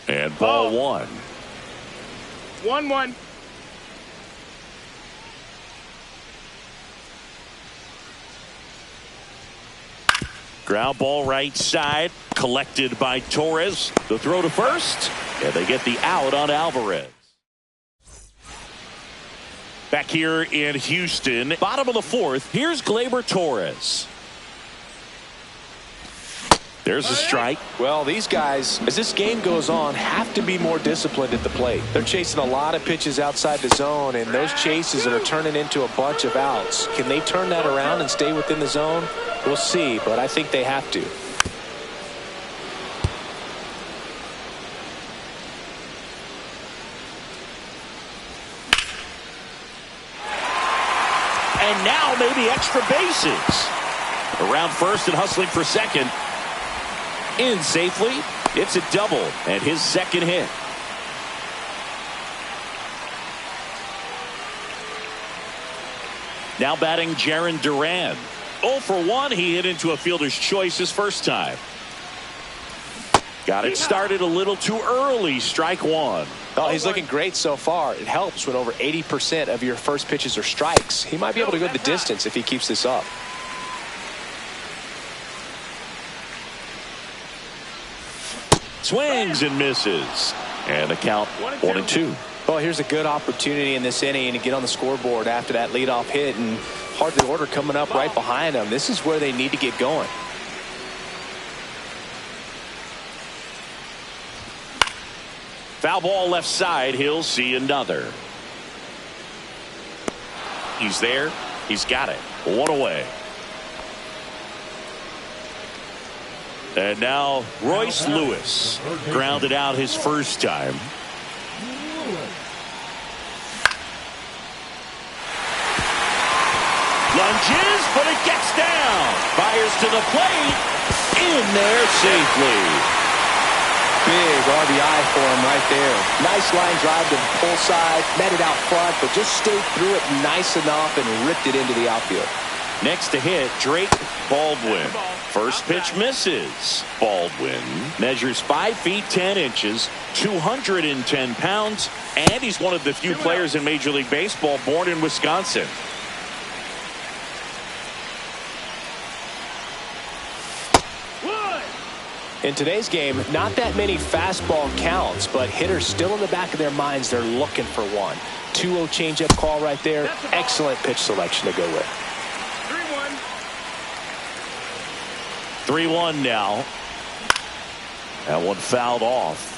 And ball 1. 1-1. Ground ball right side, collected by Torres. The throw to first, and they get the out on Alvarez. Back here in Houston, bottom of the 4th, here's Gleyber Torres. There's a strike. Well, these guys, as this game goes on, have to be more disciplined at the plate. They're chasing a lot of pitches outside the zone, and those chases that are turning into a bunch of outs. Can they turn that around and stay within the zone? We'll see, but I think they have to. And now maybe extra bases. Around first and hustling for second. In safely. It's a double and his second hit. Now batting Jarren Duran. 0 for 1. He hit into a fielder's choice his first time. Got it started a little too early. Strike 1. Oh, he's looking great so far. It helps when over 80% of your first pitches are strikes. He might be able to go the distance if he keeps this up. Swings and misses. And the count 1-2. Well, here's a good opportunity in this inning to get on the scoreboard after that leadoff hit, and hardly order coming up right behind them. This is where they need to get going. Foul ball left side. He'll see another. He's there. He's got it. 1 away. And now Royce Lewis grounded out his first time. Lunges, but it gets down. Fires to the plate. In there safely. Big RBI for him right there. Nice line drive to the pull side. Met it out front, but just stayed through it nice enough and ripped it into the outfield. Next to hit, Drake Baldwin. First pitch misses. Baldwin measures 5 feet 10 inches, 210 pounds, and he's one of the few players in Major League Baseball born in Wisconsin. In today's game, not that many fastball counts, but hitters still in the back of their minds, they're looking for one. 2-0 changeup call right there. Excellent pitch selection to go with. 3-1 now. That one fouled off.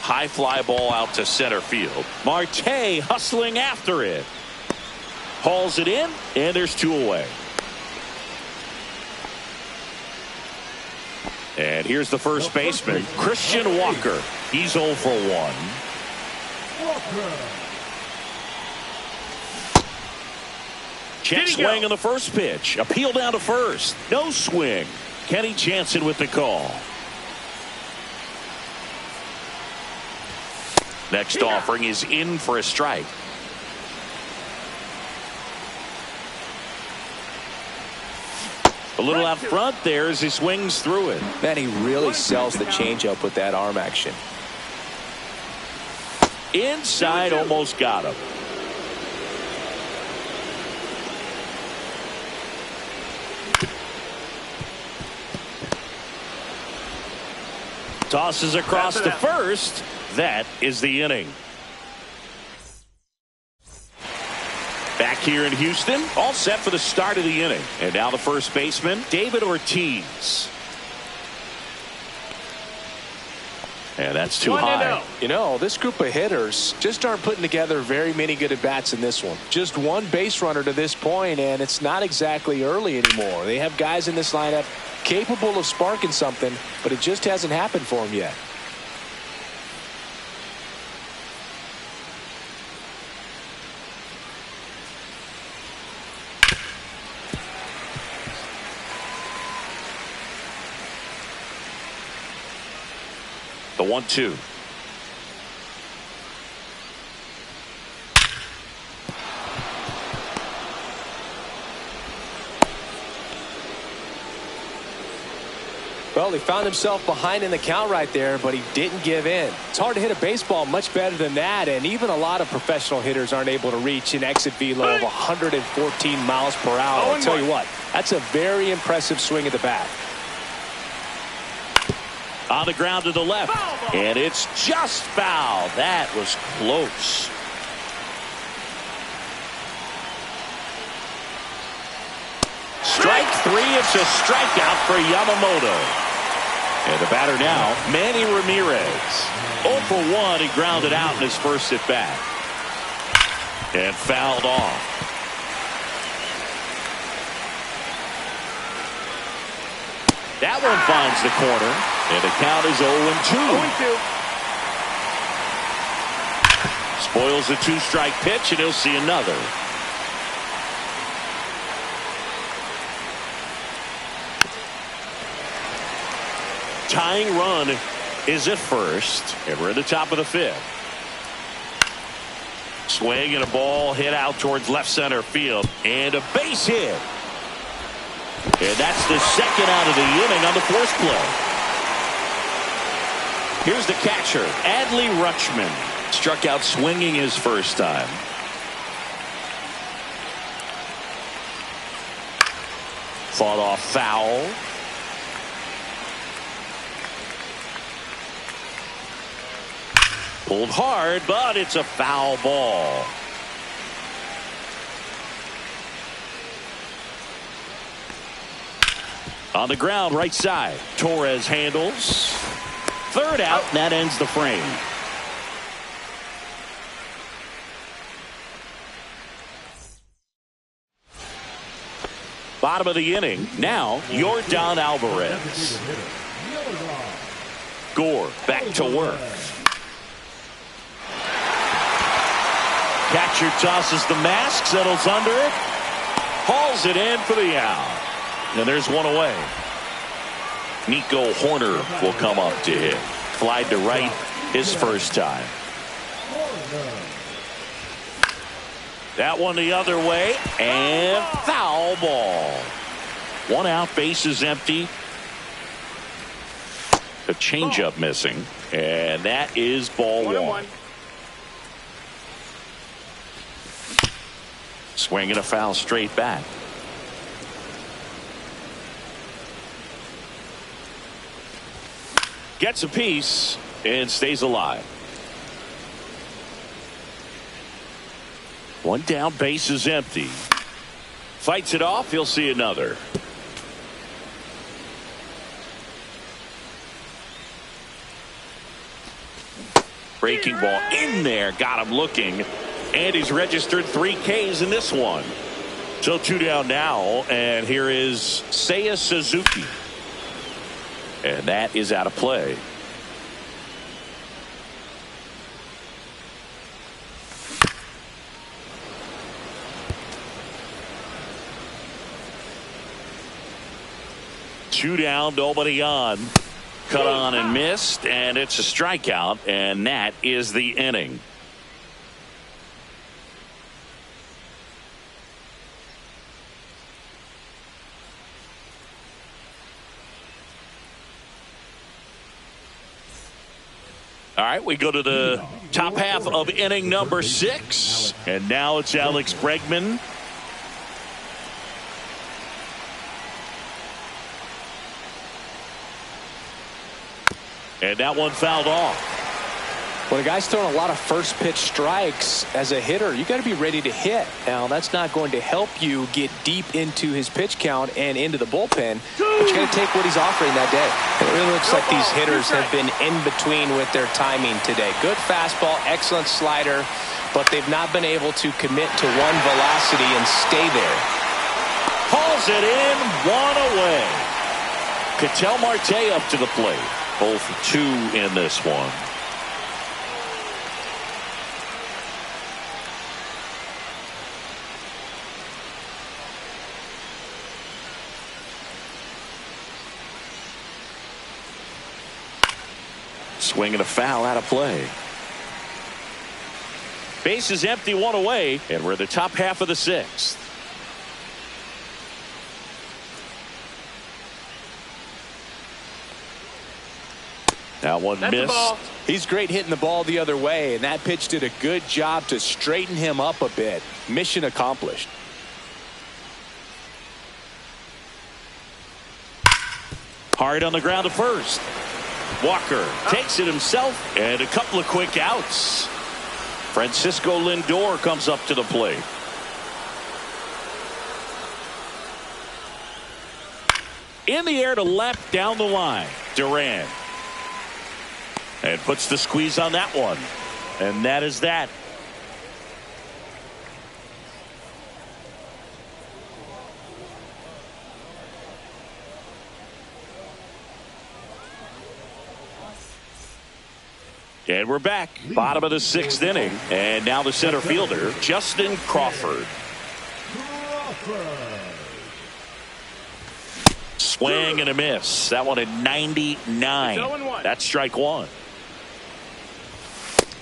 High fly ball out to center field. Marte hustling after it. Hauls it in, and there's 2 away. And here's the first baseman, Christian Walker. He's 0 for 1. Check swing on the first pitch. Appeal down to first. No swing. Kenny Jansen with the call. Next offering is in for a strike. A little out front there as he swings through it. Man, he really sells the changeup with that arm action. Inside, almost got him. Tosses across to first. That is the inning. Back here in Houston, all set for the start of the inning. And now the first baseman, David Ortiz. And that's too high. You know, this group of hitters just aren't putting together very many good at-bats in this one. Just one base runner to this point, and it's not exactly early anymore. They have guys in this lineup capable of sparking something, but it just hasn't happened for them yet. The 1-2. Well, he found himself behind in the count right there, but he didn't give in. It's hard to hit a baseball much better than that, and even a lot of professional hitters aren't able to reach an exit velo of 114 miles per hour. I'll tell you what, that's a very impressive swing at the bat. On the ground to the left, and it's just foul. That was close. Strike 3. It's a strikeout for Yamamoto. And the batter now, Manny Ramirez. 0 for 1. He grounded out in his first at bat. And fouled off. That one finds the corner. And the count is 0-2. Spoils a 2-strike pitch, and he'll see another. Tying run is at first, and we're at the top of the 5th. Swing and a ball hit out towards left center field, and a base hit. And that's the second out of the inning on the 4th play. Here's the catcher, Adley Rutschman. Struck out swinging his first time. Fought off foul. Pulled hard, but it's a foul ball. On the ground, right side. Torres handles. 3rd out, and that ends the frame. Bottom of the inning. Now, Yordan Alvarez. Gore back to work. Catcher tosses the mask, settles under it. Hauls it in for the out. And there's one away. Nico Horner will come up to hit. Flied to right his first time. That one the other way, and foul ball. 1 out, base is empty. A changeup missing, and that is ball 1. Swinging a foul straight back. Gets a piece and stays alive. One down, base is empty. Fights it off, he'll see another. Breaking ball in there, got him looking, and he's registered 3 Ks in this one. So 2 down now, and here is Seiya Suzuki. And that is out of play. Two down, nobody on. Cut on and missed, and it's a strikeout, and that is the inning. All right, we go to the top half of inning number 6, and now it's Alex Bregman. And that one fouled off. When a guy's throwing a lot of first pitch strikes as a hitter, you got to be ready to hit. Now, that's not going to help you get deep into his pitch count and into the bullpen, but you got to take what he's offering that day. It really looks like these hitters have been in between with their timing today. Good fastball, excellent slider, but they've not been able to commit to one velocity and stay there. Hauls it in, one away. Ketel Marte up to the plate. 0 for 2 in this one. Swinging a foul out of play. Base is empty, 1 away, and we're in the top half of the 6th. That one missed. He's great hitting the ball the other way, and that pitch did a good job to straighten him up a bit. Mission accomplished. Hard on the ground to first. Walker takes it himself, and a couple of quick outs. Francisco Lindor comes up to the plate. In the air to left, down the line. Duran. And puts the squeeze on that one. And that is that. And we're back. Bottom of the 6th inning. And now the center fielder, Justin Crawford. Swing and a miss. That one at 99. That's strike 1.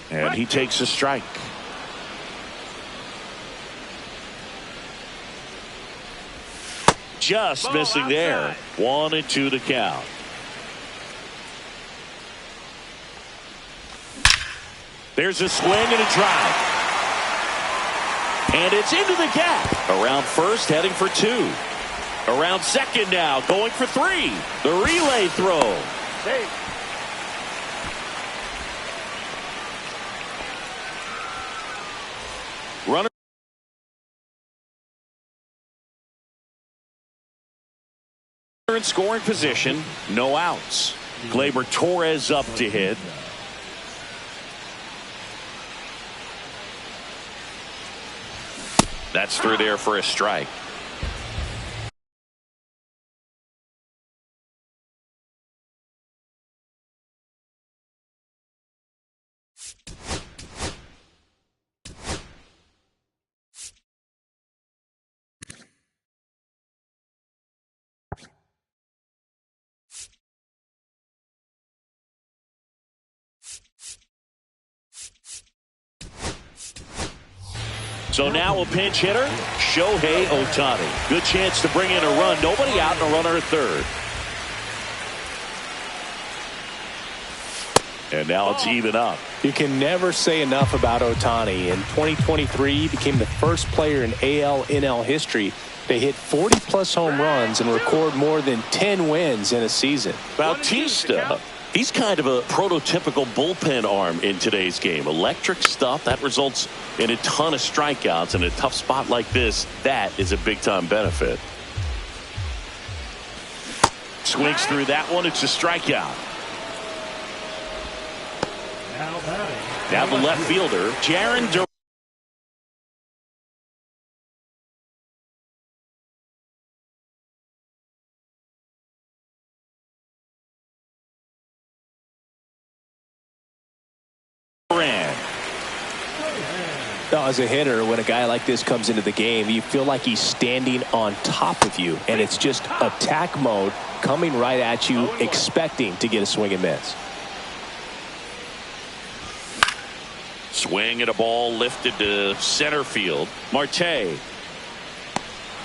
And he takes a strike. Just missing there. 1-2 to count. There's a swing and a drive. And it's into the gap. Around first, heading for 2. Around second now, going for 3. The relay throw. Hey. Runner in scoring position, no outs. Gleyber Torres up to hit. That's through there for a strike. So now a pinch hitter, Shohei Ohtani. Good chance to bring in a run. Nobody out and a runner at third. And now it's even up. You can never say enough about Ohtani. In 2023, he became the first player in AL/NL history to hit 40-plus home runs and record more than 10 wins in a season. Bautista, he's kind of a prototypical bullpen arm in today's game. Electric stuff that results in a ton of strikeouts. In a tough spot like this, that is a big-time benefit. Swings through that one. It's a strikeout. Now the left fielder, Jaron Duran. Now, as a hitter, when a guy like this comes into the game, you feel like he's standing on top of you, and it's just attack mode coming right at you, expecting to get a swing and miss. Swing at a ball lifted to center field. Marte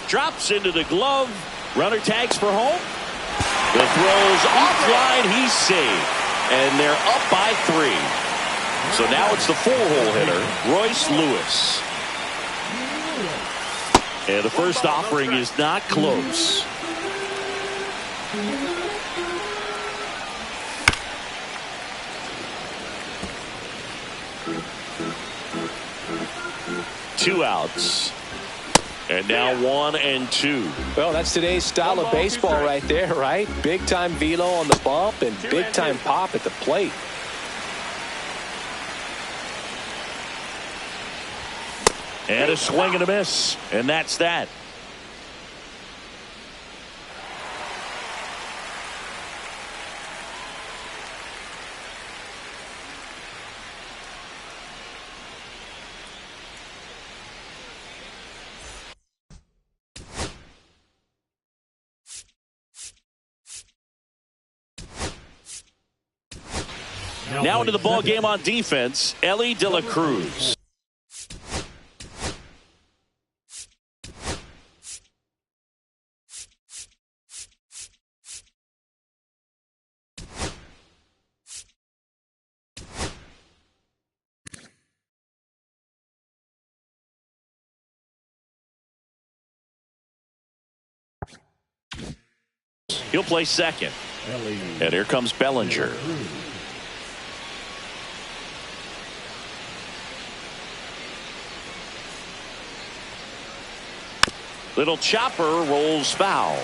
drops into the glove. Runner tags for home. The throw's offline. He's safe. And they're up by 3. So now it's the 4-hole hitter, Royce Lewis. And the first offering is not close. Two outs. And now 1 and 2. Well, that's today's style of baseball right there, right? Big time velo on the bump and big time pop at the plate. And a swing and a miss. And that's that. Now into the ball game on defense, Elly De La Cruz. He'll play second. And here comes Bellinger. Little chopper rolls foul.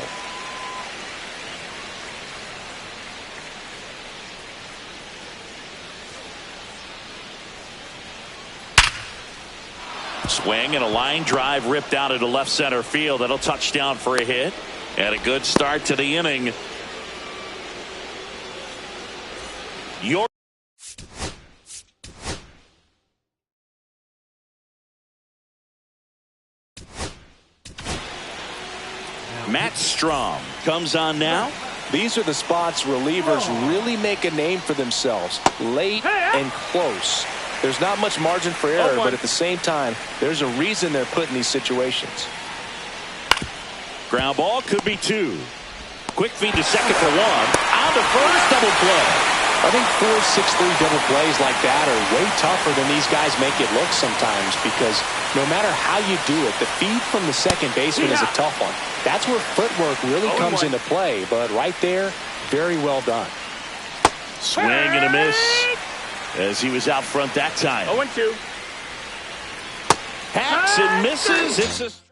Swing and a line drive ripped out into left center field. That'll touch down for a hit. And a good start to the inning. Matt Strom comes on now. These are the spots relievers really make a name for themselves. Late and close. There's not much margin for error, but at the same time, there's a reason they're put in these situations. Ground ball could be 2. Quick feed to second for 1. On to first, double play. I think 4-6-3 double plays like that are way tougher than these guys make it look sometimes, because no matter how you do it, the feed from the second baseman is a tough one. That's where footwork really comes into play, but right there, very well done. Swing and a miss as he was out front that time. 0-2. Hacks and misses. It's a strike.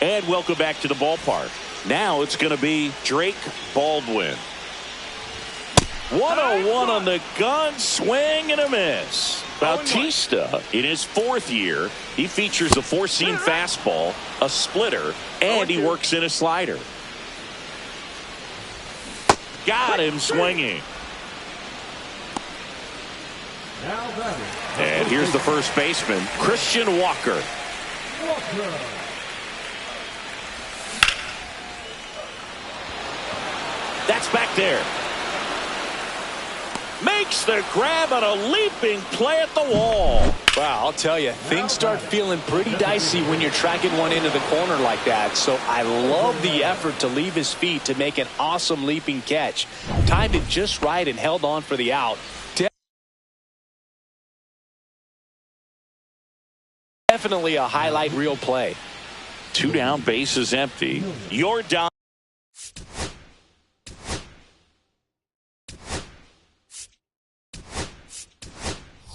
And welcome back to the ballpark. Now it's going to be Drake Baldwin. 101 on the gun, swing and a miss. Bautista, in his 4th year, he features a 4-seam fastball, a splitter, and he works in a slider. Got him swinging. And here's the first baseman, Christian Walker. That's back there. Makes the grab on a leaping play at the wall. Wow, I'll tell you, things start feeling pretty dicey when you're tracking one into the corner like that. So I love the effort to leave his feet to make an awesome leaping catch. Timed it just right and held on for the out. Definitely a highlight reel play. 2 down, bases empty. You're down.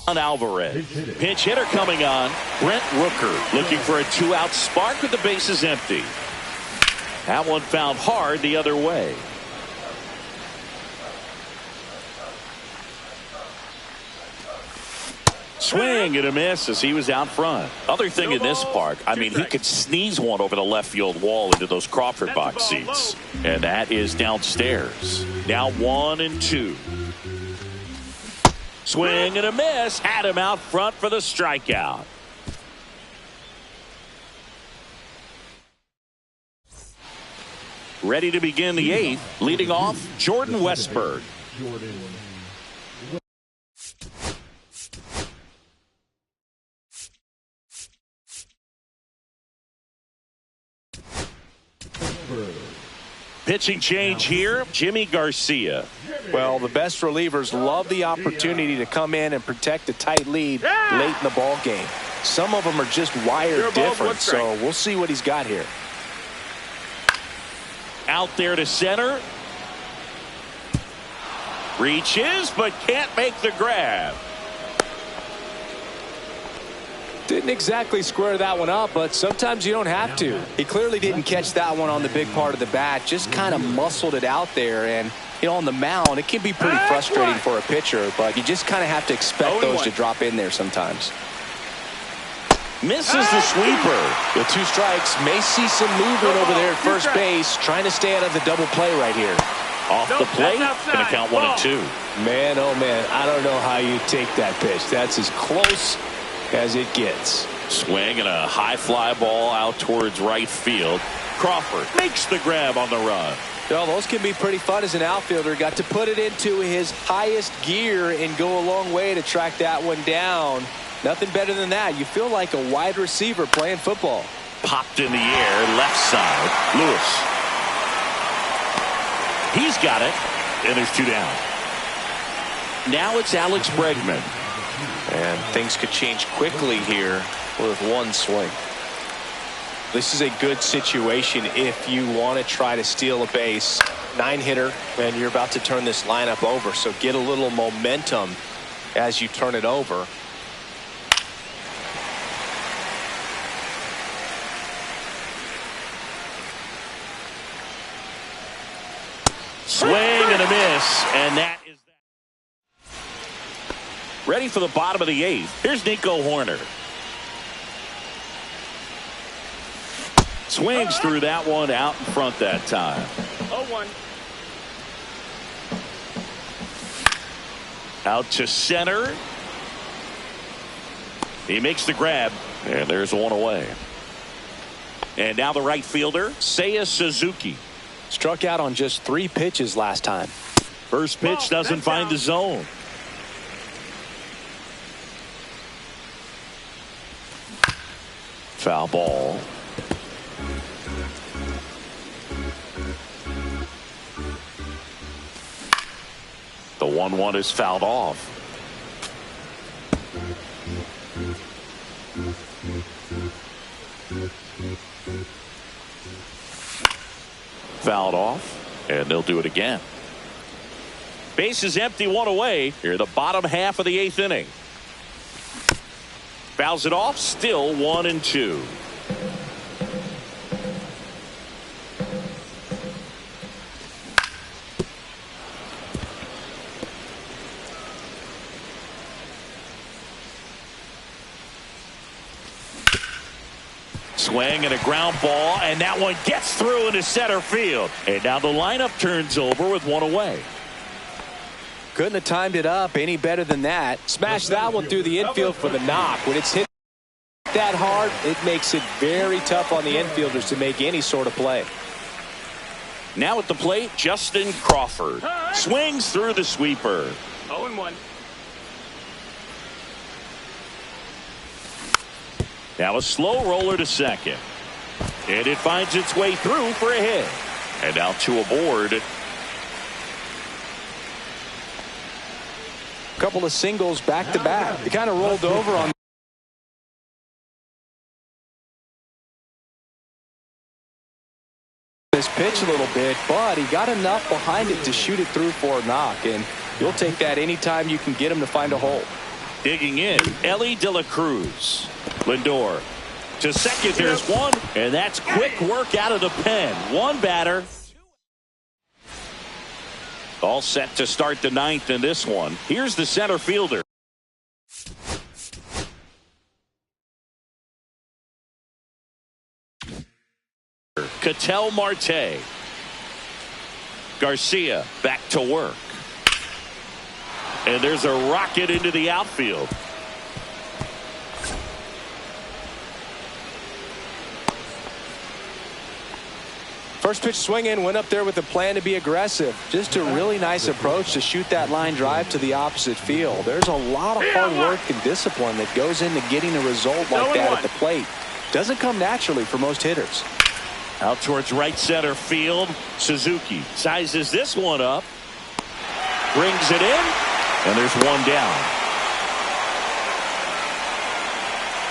Alvarez. Pinch hitter coming on. Brent Rooker looking for a 2-out spark with the bases empty. That one found hard the other way. Swing and a miss as he was out front. Other thing in this park, I mean, he could sneeze one over the left field wall into those Crawford box seats. And that is downstairs. Now 1-2. Swing and a miss. Had him out front for the strikeout. Ready to begin the 8th. Leading off, Jordan Westberg. Pitching change here, Jimmy Garcia. Well, the best relievers love the opportunity to come in and protect a tight lead late in the ball game. Some of them are just wired different, so we'll see what he's got here. Out there to center. Reaches, but can't make the grab. Didn't exactly square that one up, but sometimes you don't have to. He clearly didn't catch that one on the big part of the bat, just kind of muscled it out there. And, you know, on the mound, it can be pretty frustrating for a pitcher, but you just kind of have to expect those to drop in there sometimes. Misses the sweeper. With 2 strikes, may see some movement over there at first base, trying to stay out of the double play right here. Off the plate, gonna count 1-2. Man, oh man, I don't know how you take that pitch. That's as close as it gets. Swing and a high fly ball out towards right field. Crawford makes the grab on the run. Well, those can be pretty fun as an outfielder. Got to put it into his highest gear and go a long way to track that one down. Nothing better than that. You feel like a wide receiver playing football. Popped in the air, left side. Lewis. He's got it. And there's 2 down. Now it's Alex Bregman. And things could change quickly here with 1 swing. This is a good situation if you want to try to steal a base. 9-hitter, and you're about to turn this lineup over, so get a little momentum as you turn it over. Swing and a miss, and that is that. Ready for the bottom of the 8th. Here's Nico Horner. Swings through that one out in front that time. 0-1. Out to center. He makes the grab, and there's 1 away. And now the right fielder, Seiya Suzuki. Struck out on just 3 pitches last time. First pitch doesn't find the zone. Foul ball. The 1-1 is fouled off. Fouled off, and they'll do it again. Base is empty, 1 away. Here, the bottom half of the 8th inning. Fouls it off, still 1-2. Swing and a ground ball, and that one gets through into center field. And now the lineup turns over with 1 away. Couldn't have timed it up any better than that. Smash that one through the infield for the knock. When it's hit that hard, it makes it very tough on the infielders to make any sort of play. Now at the plate, Justin Crawford. Swings through the sweeper. 0-1. Now a slow roller to second. And it finds its way through for a hit. And now two aboard. A couple of singles back to back. He kind of rolled over on this pitch a little bit, but he got enough behind it to shoot it through for a knock, and you'll take that anytime you can get him to find a hole. Digging in, Ellie De La Cruz. Lindor to second, there's one, and that's quick work out of the pen. One batter. All set to start the ninth in this one. Here's the center fielder. Ketel Marte. Garcia back to work. And there's a rocket into the outfield. First pitch swinging, went up there with a plan to be aggressive. Just a really nice approach to shoot that line drive to the opposite field. There's a lot of hard work and discipline that goes into getting a result like that at the plate. Doesn't come naturally for most hitters. Out towards right center field. Suzuki sizes this one up. Brings it in. And there's one down.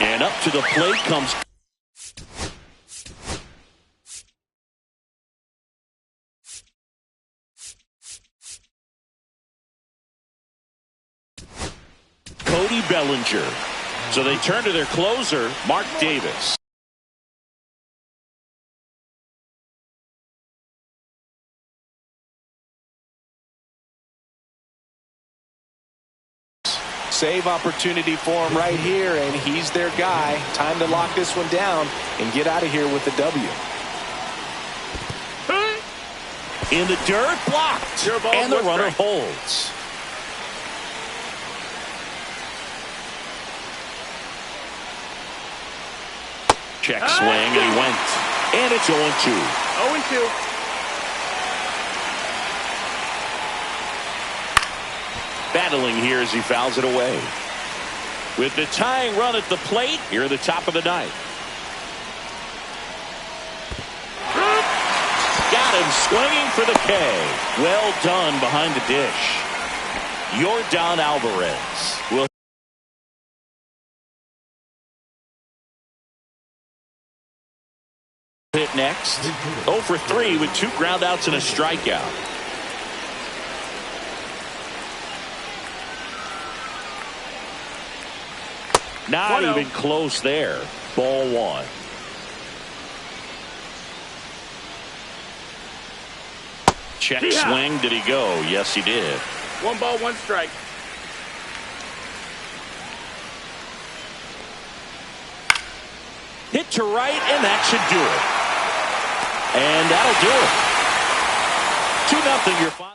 And up to the plate comes Cody Bellinger. So they turn to their closer, Mark Davis. Save opportunity for him right here, and he's their guy. Time to lock this one down and get out of here with the W. In the dirt, blocked, and the runner holds. Check swing, and he went. And it's 0-2. 0-2. Battling here as he fouls it away. With the tying run at the plate, here at the top of the ninth. Got him swinging for the K. Well done behind the dish. Yordan Alvarez will hit next. 0 for 3 with 2 groundouts and a strikeout. Not even close there. Ball one. Check swing. Did he go? Yes, he did. 1 ball, 1 strike. Hit to right, and that should do it. And that'll do it. 2-0 your final.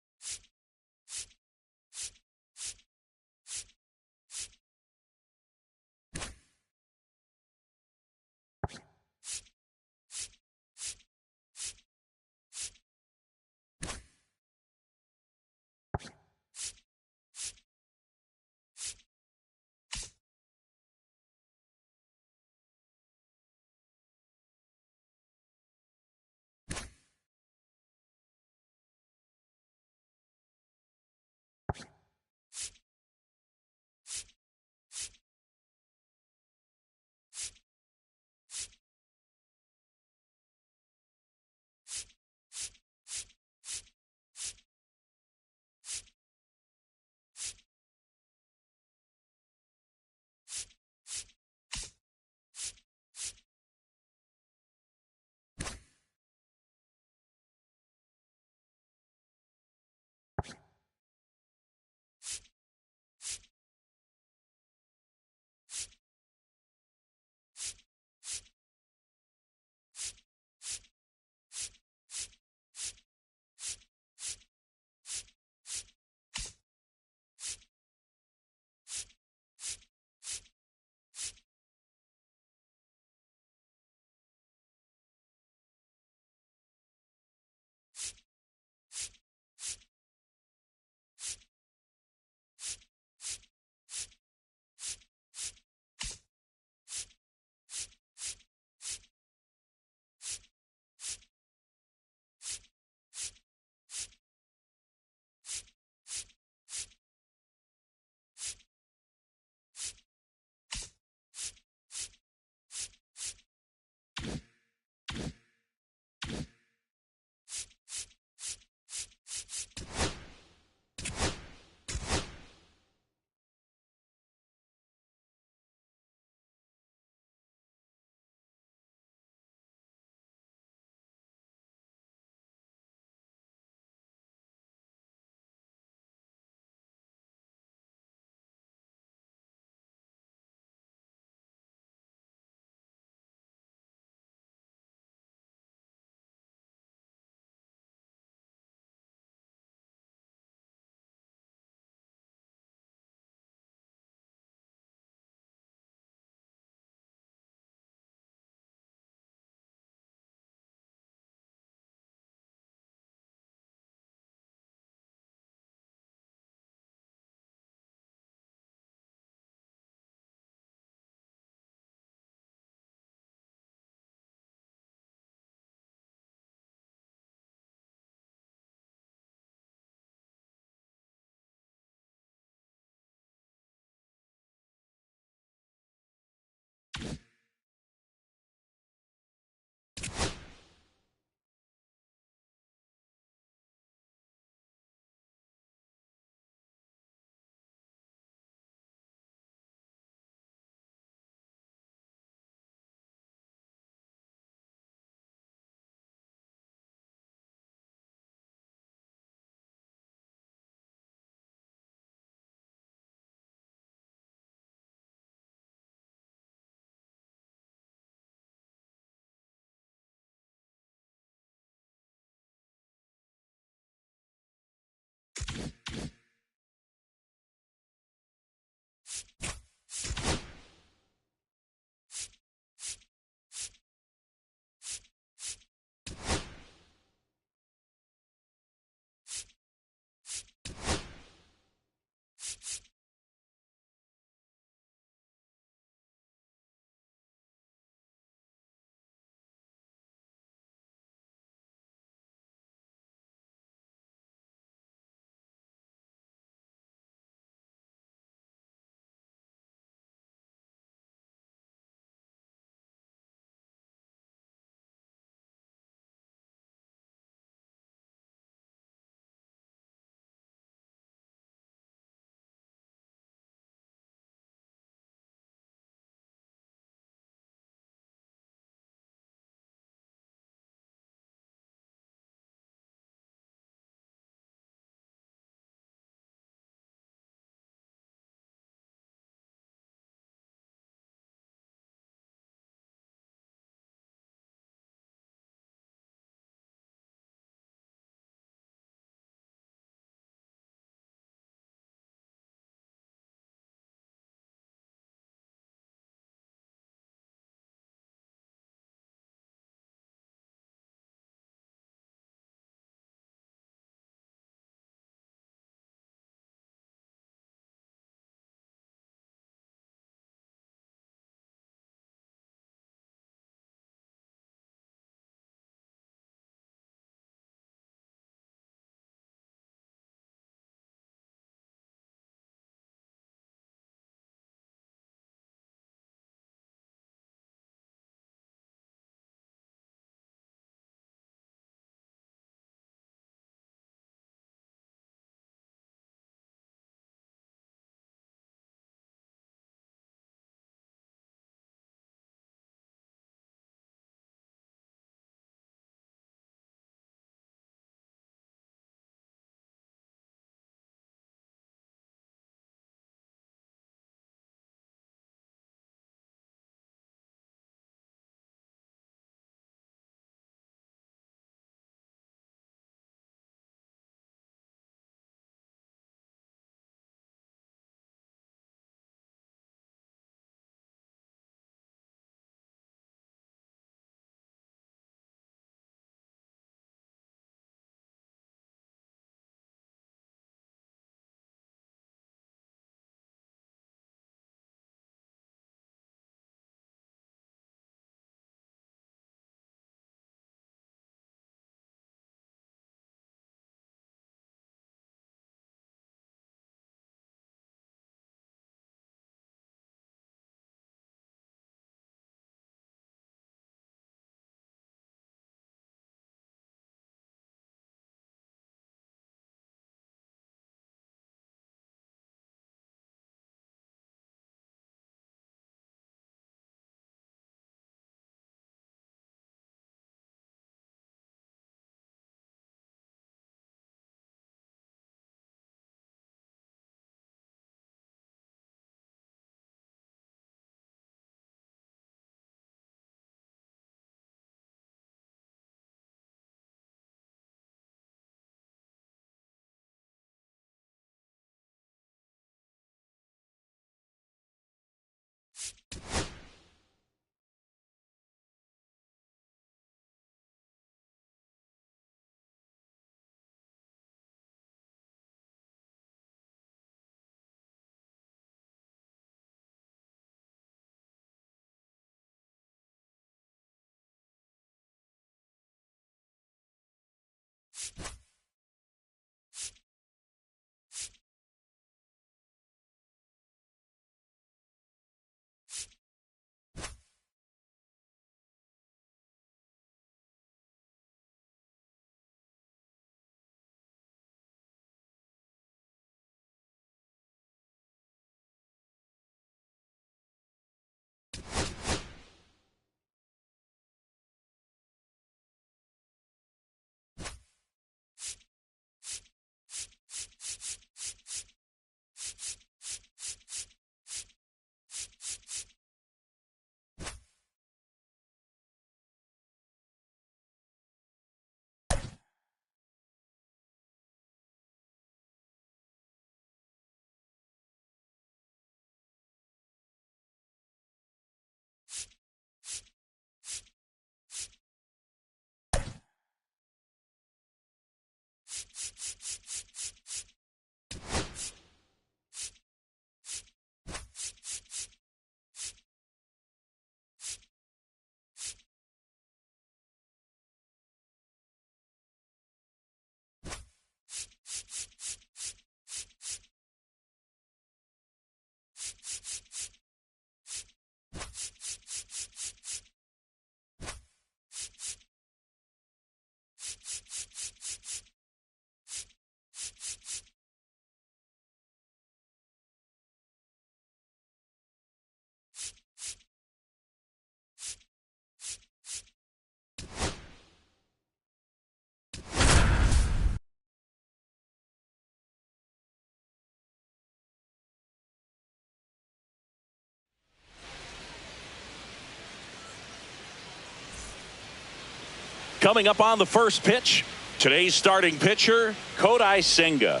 Coming up on the first pitch, today's starting pitcher, Kodai Senga.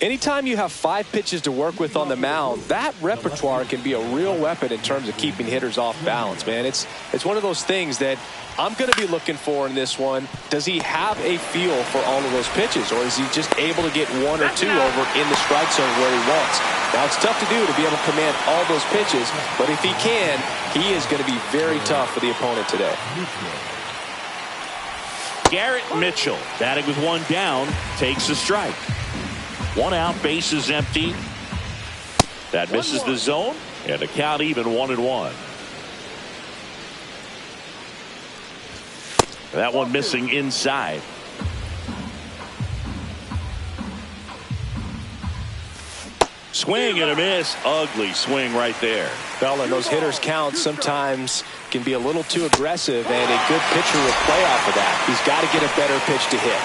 Anytime you have 5 pitches to work with on the mound, that repertoire can be a real weapon in terms of keeping hitters off balance, man. It's one of those things that I'm going to be looking for in this one. Does he have a feel for all of those pitches, or is he just able to get 1 or 2 over in the strike zone where he wants? Now, it's tough to do to be able to command all those pitches, but if he can, he is going to be very tough for the opponent today. Garrett Mitchell, batting with 1 down, takes a strike. 1 out, base is empty. That misses the zone, and the count even 1-1. That one missing inside. Swing and a miss. Ugly swing right there. Well, and those hitters count sometimes can be a little too aggressive, and a good pitcher will play off of that. He's got to get a better pitch to hit.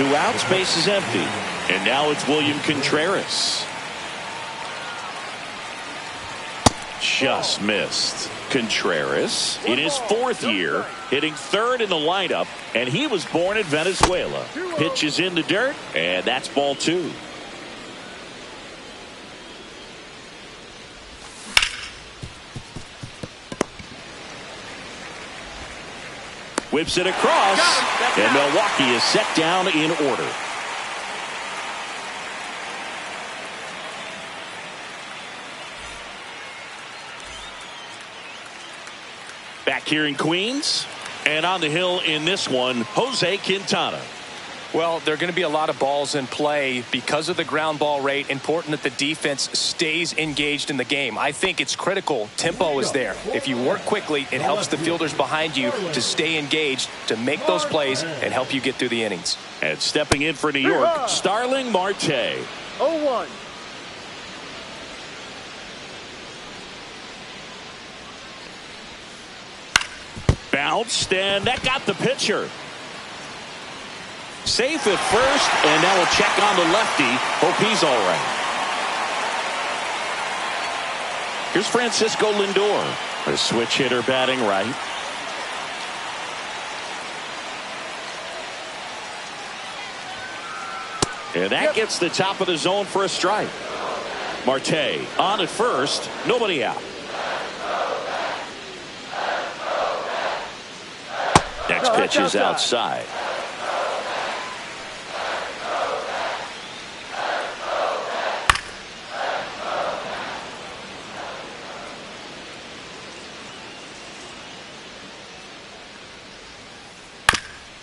2 outs, base is empty. And now it's William Contreras. Just missed. Contreras in his 4th year, hitting 3rd in the lineup, and he was born in Venezuela. Pitch is in the dirt, and that's ball 2. Whips it across, and Milwaukee is set down in order. Back here in Queens, and on the hill in this one, Jose Quintana. Well, there are going to be a lot of balls in play because of the ground ball rate. Important that the defense stays engaged in the game. I think it's critical. Tempo is there. If you work quickly, it helps the fielders behind you to stay engaged, to make those plays, and help you get through the innings. And stepping in for New York, Starling Marte. 0-1. Bounced, and that got the pitcher. Safe at first, and now we'll check on the lefty. Hope he's all right. Here's Francisco Lindor, a switch hitter batting right. And that gets the top of the zone for a strike. Marte on at first, nobody out. Next pitch is outside.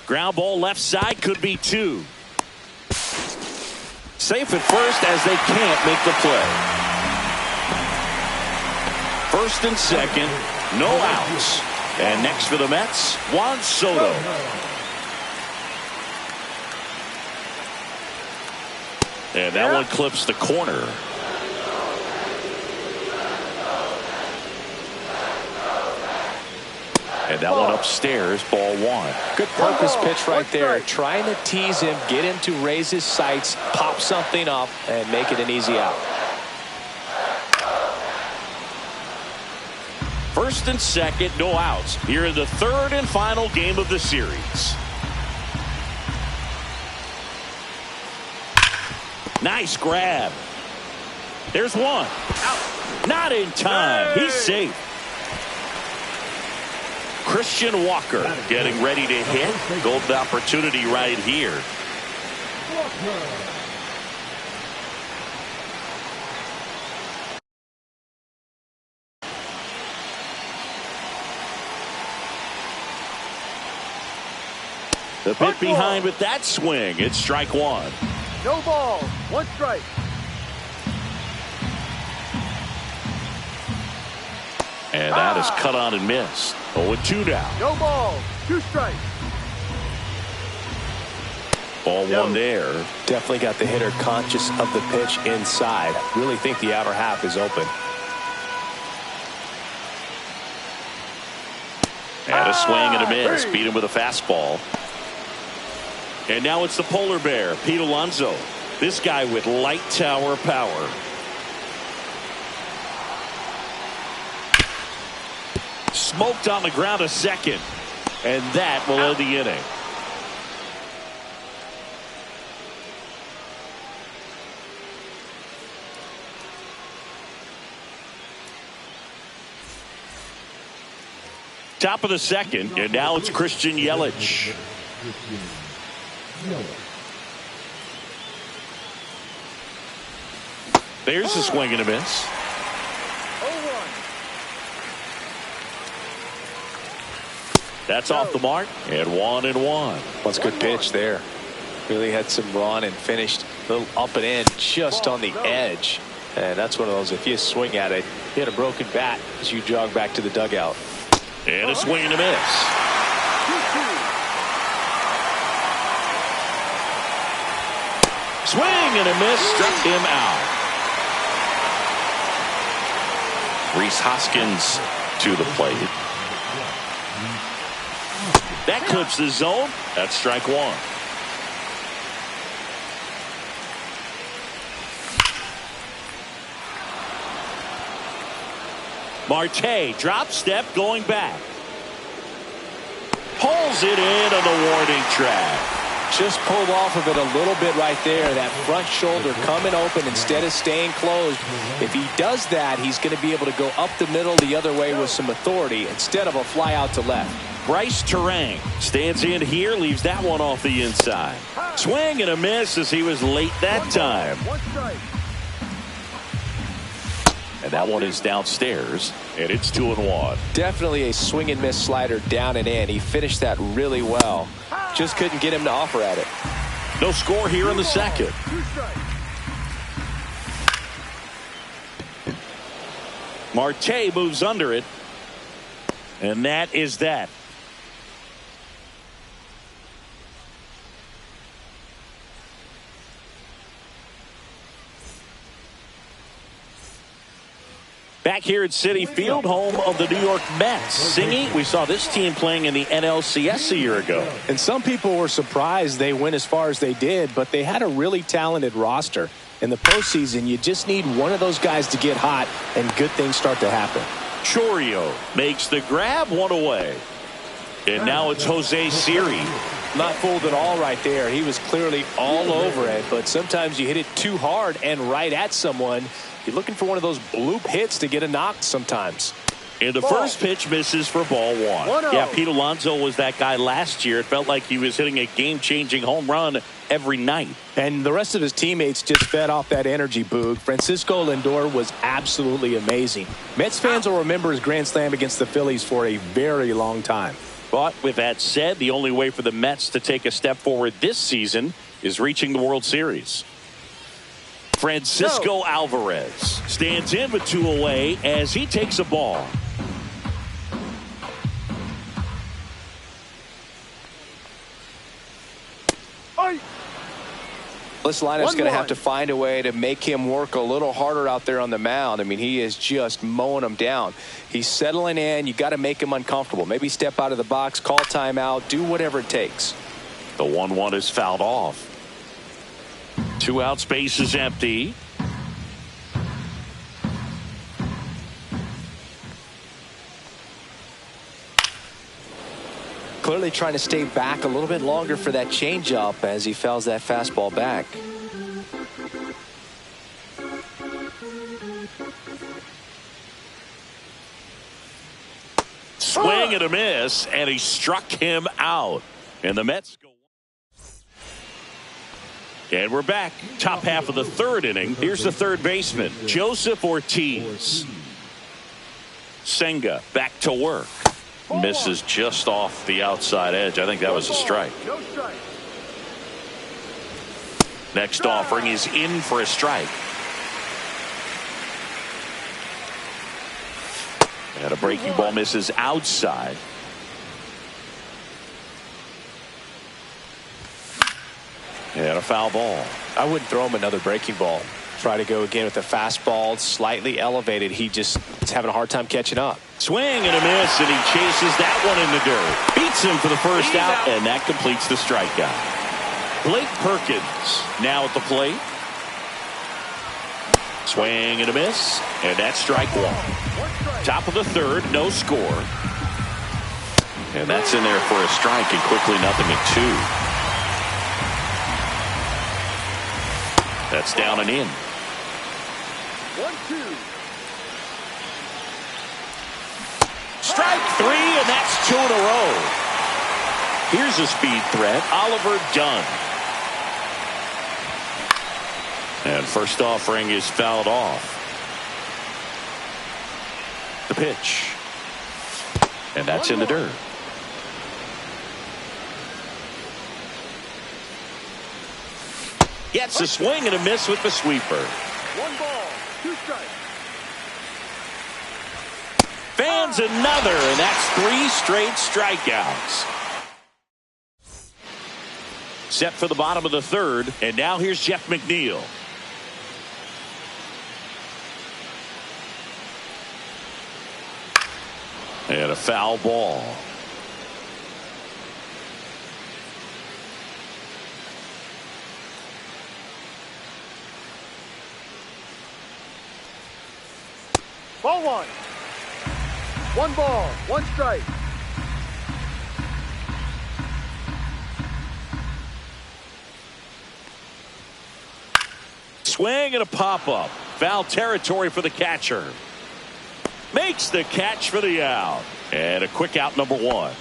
Ground ball left side, could be 2. Safe at first as they can't make the play. First and second, no outs. And next for the Mets, Juan Soto. And that one clips the corner. And that one upstairs, ball 1. Good purpose pitch right there. Trying to tease him, get him to raise his sights, pop something up, and make it an easy out. First and second, no outs. Here in the third and final game of the series. Nice grab. There's one. Out. Not in time. He's safe. Christian Walker getting ready to hit. Golden opportunity right here. The bit behind with that swing. It's strike 1. No ball. 1 strike. And that is cut on and missed. 0-2 now. No ball. 2 strikes. Ball 1 there. Definitely got the hitter conscious of the pitch inside. Really think the outer half is open. And a swing and a miss. Beat him with a fastball. And now it's the polar bear, Pete Alonso. This guy with light tower power. Smoked on the ground a second. And that will end the inning. Top of the second, and now it's Christian Yelich. There's a swing and a miss. That's off the mark, and 1-1. That's a good pitch there. Really had some run and finished a little up and in just on the edge. And that's one of those, if you swing at it, you had a broken bat as you jog back to the dugout. And a swing and a miss. Swing and a miss, struck him out. Rhys Hoskins to the plate. That clips the zone. That's strike 1. Marte drop step going back. Pulls it in on the warning track. Just pulled off of it a little bit right there. That front shoulder coming open instead of staying closed. If he does that, he's going to be able to go up the middle the other way with some authority instead of a fly out to left. Bryce Terang stands in here, leaves that one off the inside. Swing and a miss as he was late that time. And that one is downstairs, and it's 2-1. Definitely a swing and miss slider down and in. He finished that really well. Just couldn't get him to offer at it. No score here in the second. Marte moves under it, and that is that. Back here at Citi Field, home of the New York Mets. Singy, we saw this team playing in the NLCS a year ago. And some people were surprised they went as far as they did, but they had a really talented roster. In the postseason, you just need one of those guys to get hot, and good things start to happen. Chorio makes the grab, one away. And now it's Jose Siri. Not fooled at all right there. He was clearly all over it, but sometimes you hit it too hard and right at someone. You're looking for one of those bloop hits to get a knock sometimes. And the first pitch misses for ball 1. Yeah, Pete Alonso was that guy last year. It felt like he was hitting a game-changing home run every night. And the rest of his teammates just fed off that energy, Boog. Francisco Lindor was absolutely amazing. Mets fans will remember his grand slam against the Phillies for a very long time. But with that said, the only way for the Mets to take a step forward this season is reaching the World Series. Francisco Alvarez stands in with 2 away as he takes a ball. This lineup's going to have to find a way to make him work a little harder out there on the mound. I mean, he is just mowing them down. He's settling in. You got to make him uncomfortable. Maybe step out of the box, call timeout, do whatever it takes. The 1-1 is fouled off. 2 outs, base is empty. Clearly trying to stay back a little bit longer for that changeup as he fouls that fastball back. Swing and a miss, and he struck him out. And the Mets go. And we're back. Top half of the 3rd inning. Here's the 3rd baseman, Joseph Ortiz. Senga back to work. Misses just off the outside edge. I think that was a strike. Next offering is in for a strike. And a breaking ball misses outside. And a foul ball. I wouldn't throw him another breaking ball. Try to go again with the fastball, slightly elevated. He just is having a hard time catching up. Swing and a miss, and he chases that one in the dirt. Beats him for the first out, and that completes the strikeout. Blake Perkins now at the plate. Swing and a miss, and that's strike 1. Top of the 3rd, no score. And that's in there for a strike, and quickly nothing at 2. That's down and in. 1-2. Strike 3, and that's 2 in a row. Here's a speed threat, Oliver Dunn. And first offering is fouled off. The pitch. And that's in the dirt. Gets a swing and a miss with the sweeper. 1 ball, 2 strikes. Fans another, and that's 3 straight strikeouts. Set for the bottom of the 3rd, and now here's Jeff McNeil. And a foul ball. Ball 1. 1 ball, 1 strike. Swing and a pop-up. Foul territory for the catcher. Makes the catch for the out. And a quick out, number 1.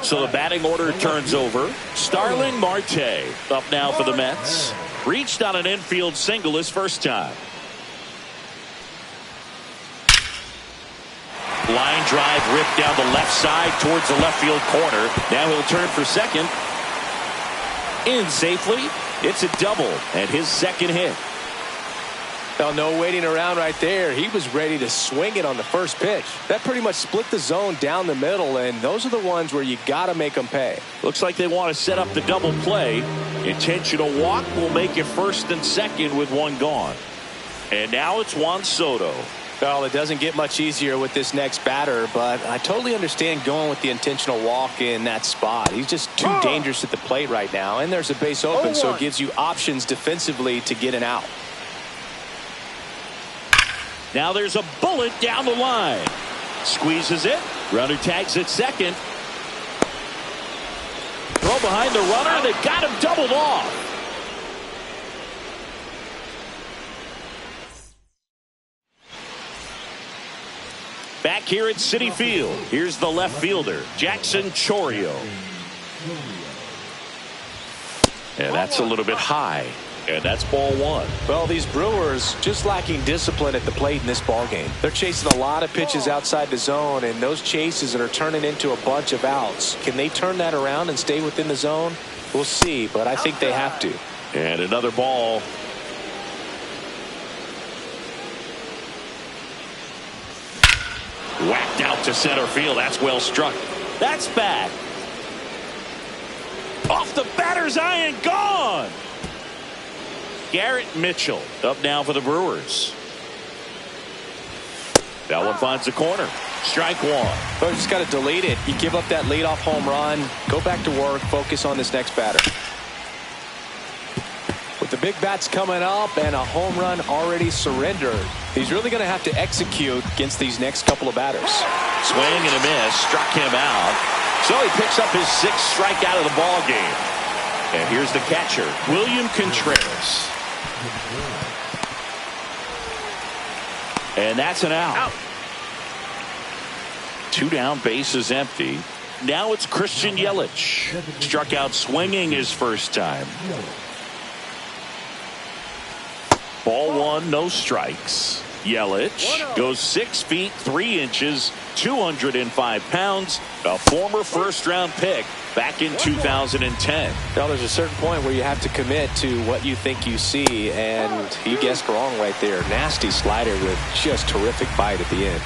So the batting order turns over. Starling Marte up now for the Mets. Reached on an infield single his first time. Line drive ripped down the left side towards the left field corner. Now he'll turn for second. In safely. It's a double and his second hit. Well, no waiting around right there. He was ready to swing it on the first pitch. That pretty much split the zone down the middle, and those are the ones where you got to make them pay. Looks like they want to set up the double play. Intentional walk will make it first and second with 1 gone. And now it's Juan Soto. Well, it doesn't get much easier with this next batter, but I totally understand going with the intentional walk in that spot. He's just too dangerous at the plate right now, and there's a base open, so it gives you options defensively to get an out. Now there's a bullet down the line. Squeezes it. Runner tags at second. Throw behind the runner. They got him doubled off. Back here at Citi Field, here's the left fielder, Jackson Chourio. Yeah, that's a little bit high. And that's ball one. Well, these Brewers just lacking discipline at the plate in this ball game. They're chasing a lot of pitches outside the zone, and those chases that are turning into a bunch of outs. Can they turn that around and stay within the zone? We'll see, but I think they have to. And another ball. Whacked out to center field. That's well struck. That's bad. Off the batter's eye and gone. Garrett Mitchell up now for the Brewers. That one finds the corner. Strike one. But you just got to delete it. You give up that leadoff home run. Go back to work. Focus on this next batter. With the big bats coming up and a home run already surrendered, he's really going to have to execute against these next couple of batters. Swing and a miss. Struck him out. So he picks up his sixth strikeout of the ball game. And here's the catcher, William Contreras. And that's an out. Two down, bases empty. Now it's Christian Yelich. Struck out swinging his first time. Ball one, no strikes. Yelich goes 6 feet 3 inches, 205 pounds, a former first-round pick back in 2010. Now there's a certain point where you have to commit to what you think you see, and he guessed wrong right there. Nasty slider with just terrific bite at the end.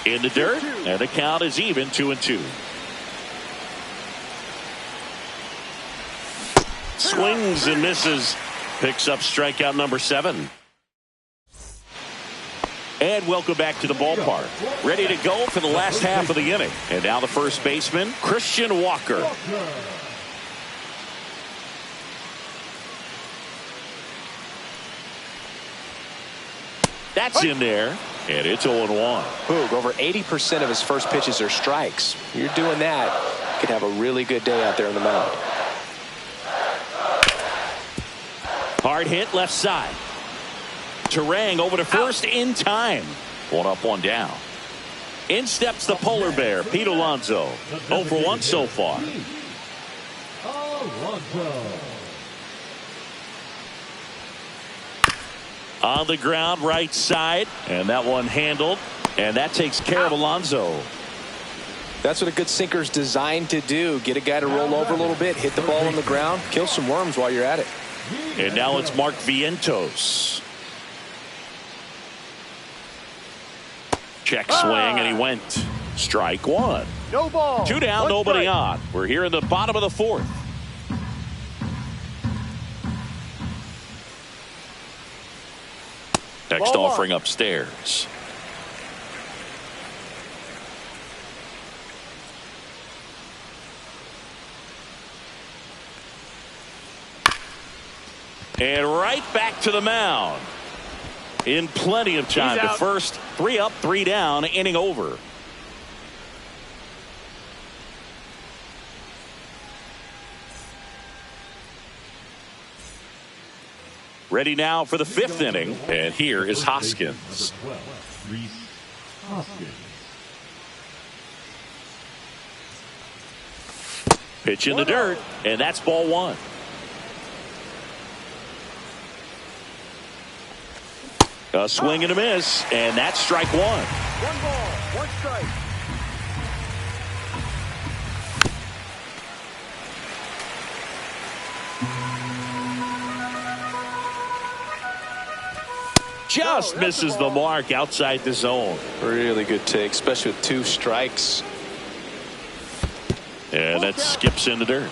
In the dirt, and the count is even 2-2. Swings and misses. Picks up strikeout number 7. And welcome back to the ballpark. Ready to go for the last half of the inning. And now the first baseman, Christian Walker. That's in there. And it's 0-1. Boog, over 80% of his first pitches are strikes. You're doing that, you could have a really good day out there on the mound. Hard hit left side. Terang over to first in time. 1 up, 1 down. In steps the polar bear, Pete Alonso. 0 for 1 so far. On the ground, right side. And that one handled. And that takes care of Alonso. That's what a good sinker is designed to do. Get a guy to roll over a little bit, hit the ball on the ground, kill some worms while you're at it. And now it's Mark Vientos. Check swing, and he went. Strike one. No ball. 2 down, nobody on. We're here in the bottom of the 4th. Next offering upstairs. And right back to the mound. In plenty of time to first. 3 up, 3 down, inning over. Ready now for the 5th inning. And here is Hoskins. Pitch in the dirt, and that's ball one. A swing and a miss, and that's strike one. 1 ball, 1 strike. Just misses the mark outside the zone. Really good take, especially with 2 strikes. And that skips in the dirt.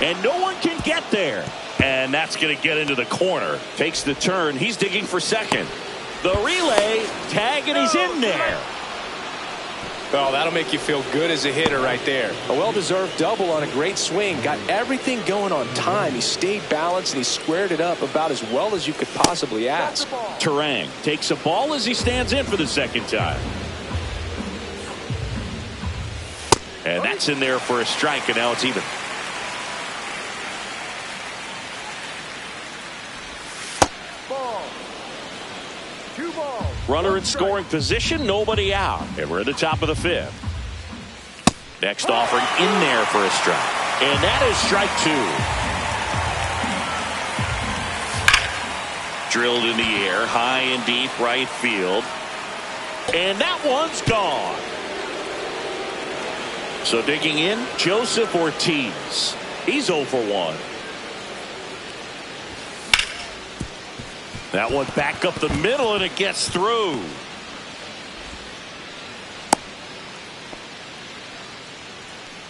And no one can get there. And that's going to get into the corner. Takes the turn. He's digging for second. The relay, tag, and he's in there. Oh, that'll make you feel good as a hitter right there. A well-deserved double on a great swing. Got everything going on time. He stayed balanced and he squared it up about as well as you could possibly ask. Terang takes a ball as he stands in for the second time. And that's in there for a strike, and now it's even. 2 balls. Runner in scoring position, nobody out. And we're at the top of the 5th. Next offering in there for a strike. And that is strike 2. Drilled in the air, high and deep right field. And that one's gone. So digging in, Joseph Ortiz. He's 0 for 1. That one back up the middle, and it gets through.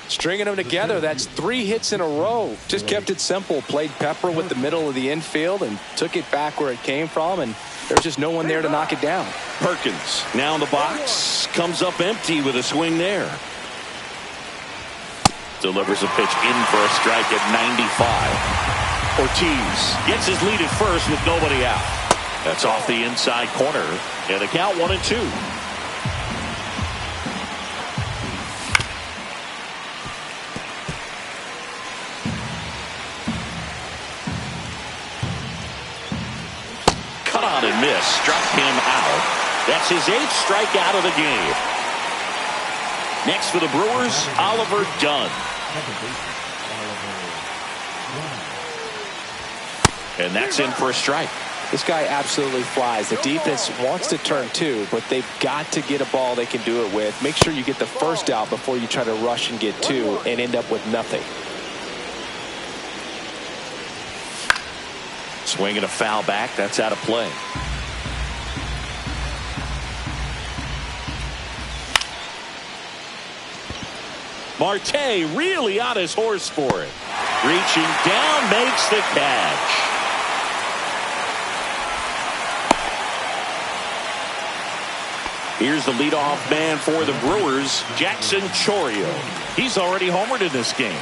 Stringing them together, that's 3 hits in a row. Just kept it simple. Played pepper with the middle of the infield and took it back where it came from, and there's just no one there to knock it down. Perkins now in the box, comes up empty with a swing there. Delivers a pitch in for a strike at 95. Ortiz gets his lead at first with nobody out. That's off the inside corner, and the count 1-2. Cut on and miss, struck him out. That's his 8th strikeout of the game. Next for the Brewers, Oliver Dunn. And that's in for a strike. This guy absolutely flies. The defense wants to turn 2, but they've got to get a ball they can do it with. Make sure you get the first out before you try to rush and get 2 and end up with nothing. Swinging a foul back. That's out of play. Marte really on his horse for it. Reaching down, makes the catch. Here's the leadoff man for the Brewers, Jackson Chourio. He's already homered in this game.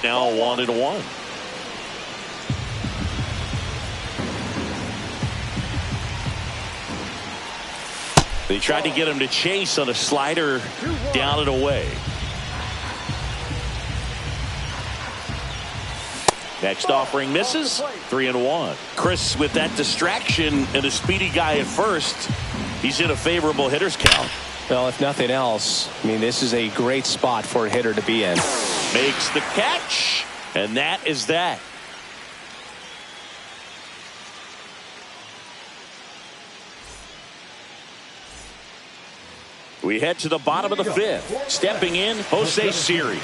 Now 1-1. They tried to get him to chase on a slider down and away. Next offering misses. 3-1. Chris with that distraction and a speedy guy at first. He's in a favorable hitter's count. Well, if nothing else, I mean, this is a great spot for a hitter to be in. Makes the catch, and that is that. We head to the bottom of the 5th. Stepping in, Jose Siri.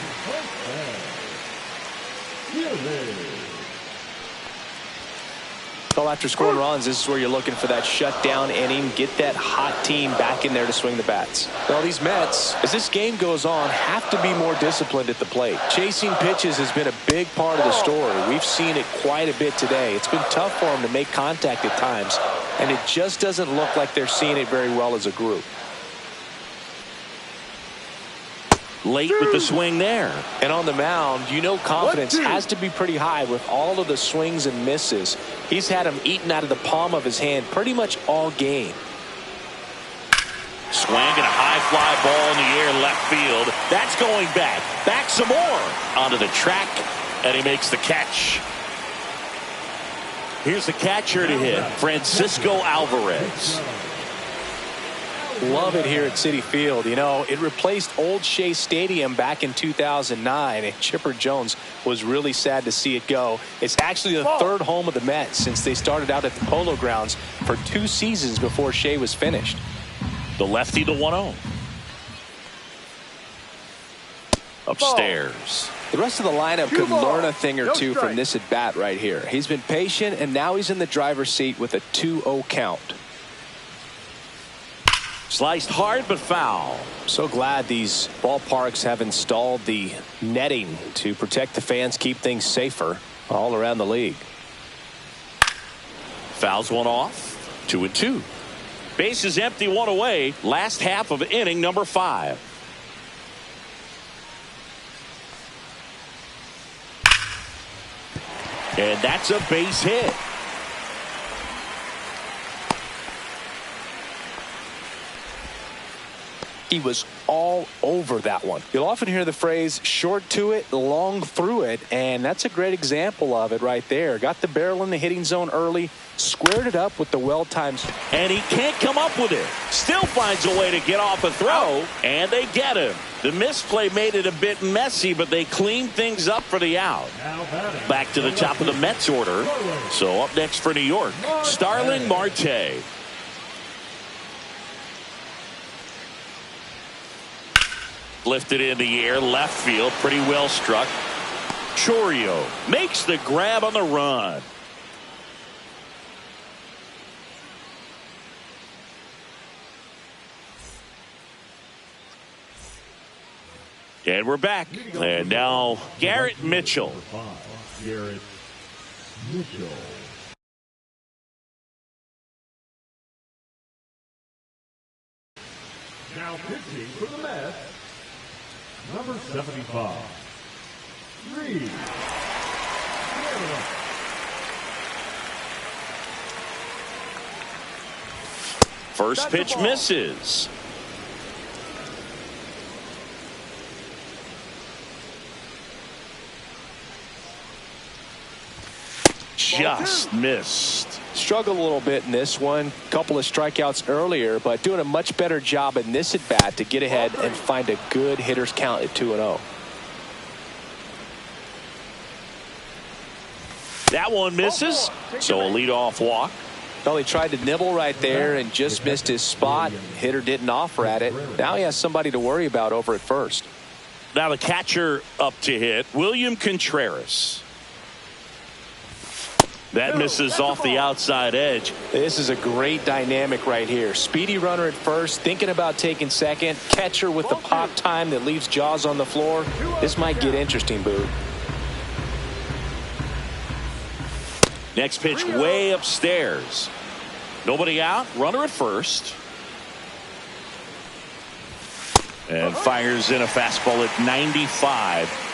Well, after scoring runs, this is where you're looking for that shutdown inning. Get that hot team back in there to swing the bats. Well, these Mets, as this game goes on, have to be more disciplined at the plate. Chasing pitches has been a big part of the story. We've seen it quite a bit today. It's been tough for them to make contact at times, and it just doesn't look like they're seeing it very well as a group. Late with the swing there. And on the mound, you know confidence has to be pretty high with all of the swings and misses. He's had them eaten out of the palm of his hand pretty much all game. Swing and a high fly ball in the air left field. That's going back. Back some more. Onto the track, and he makes the catch. Here's the catcher to hit, Francisco Alvarez. Love it here at Citi Field. You know, it replaced Old Shea Stadium back in 2009, and Chipper Jones was really sad to see it go. It's actually the 3rd home of the Mets since they started out at the Polo Grounds for 2 seasons before Shea was finished. The lefty, the 1-0. Upstairs. The rest of the lineup could learn a thing or two from this at bat right here. He's been patient, and now he's in the driver's seat with a 2-0 count. Sliced hard but foul. So glad these ballparks have installed the netting to protect the fans, keep things safer all around the league. Fouls one off. 2-2. Bases empty, 1 away. Last half of inning number 5. And that's a base hit. He was all over that one. You'll often hear the phrase short to it, long through it, and that's a great example of it right there. Got the barrel in the hitting zone early, squared it up with the well-timed. And he can't come up with it. Still finds a way to get off a throw, and they get him. The misplay made it a bit messy, but they cleaned things up for the out. Back to the top of the Mets order. So up next for New York, Starling Marte. Lifted in the air, left field, pretty well struck. Chourio makes the grab on the run. And we're back. And now Garrett Mitchell. Garrett Mitchell. Now pitching for the Mets, number 75, Reed. First pitch misses. Just missed. Struggled a little bit in this one. Couple of strikeouts earlier, but doing a much better job in this at bat to get ahead and find a good hitter's count at 2-0. That one misses. So a leadoff walk. Well, he tried to nibble right there and just missed his spot. Hitter didn't offer at it. Now he has somebody to worry about over at first. Now the catcher up to hit, William Contreras. That misses off the outside edge. This is a great dynamic right here. Speedy runner at first, thinking about taking second. Catcher with the pop time that leaves Jaws on the floor. This might get interesting, Boo. Next pitch way upstairs. Nobody out. Runner at first. And fires in a fastball at 95.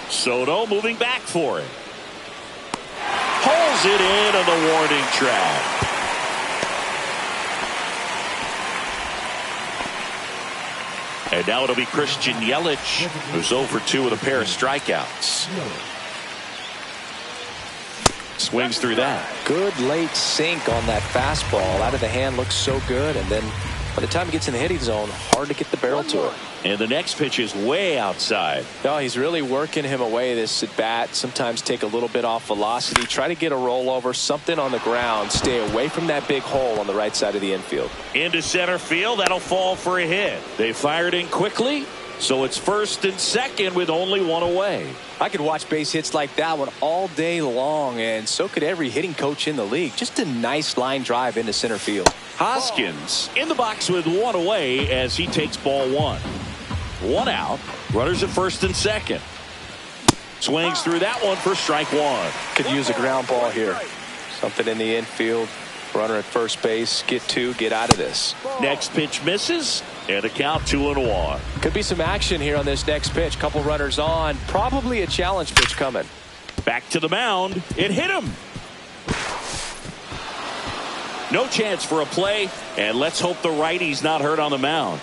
Soto moving back for it. Pulls it in on the warning track. And now it'll be Christian Yelich, who's 0 for 2 with a pair of strikeouts. Swings through that. Good late sink on that fastball. Out of the hand, looks so good. And then by the time he gets in the hitting zone, hard to get the barrel to it. And the next pitch is way outside. No, he's really working him away this at bat. Sometimes take a little bit off velocity. Try to get a rollover, something on the ground. Stay away from that big hole on the right side of the infield. Into center field. That'll fall for a hit. They fired in quickly. So it's first and second with only one away. I could watch base hits like that one all day long, and so could every hitting coach in the league. Just a nice line drive into center field. Hoskins in the box with one away as he takes ball one. One out. Runners at first and second. Swings through that one for strike one. Could use a ground ball here. Something in the infield. Runner at first base. Get two. Get out of this. Next pitch misses. And a count 2-1. Could be some action here on this next pitch. Couple runners on. Probably a challenge pitch coming. Back to the mound. It hit him. No chance for a play. And let's hope the righty's not hurt on the mound.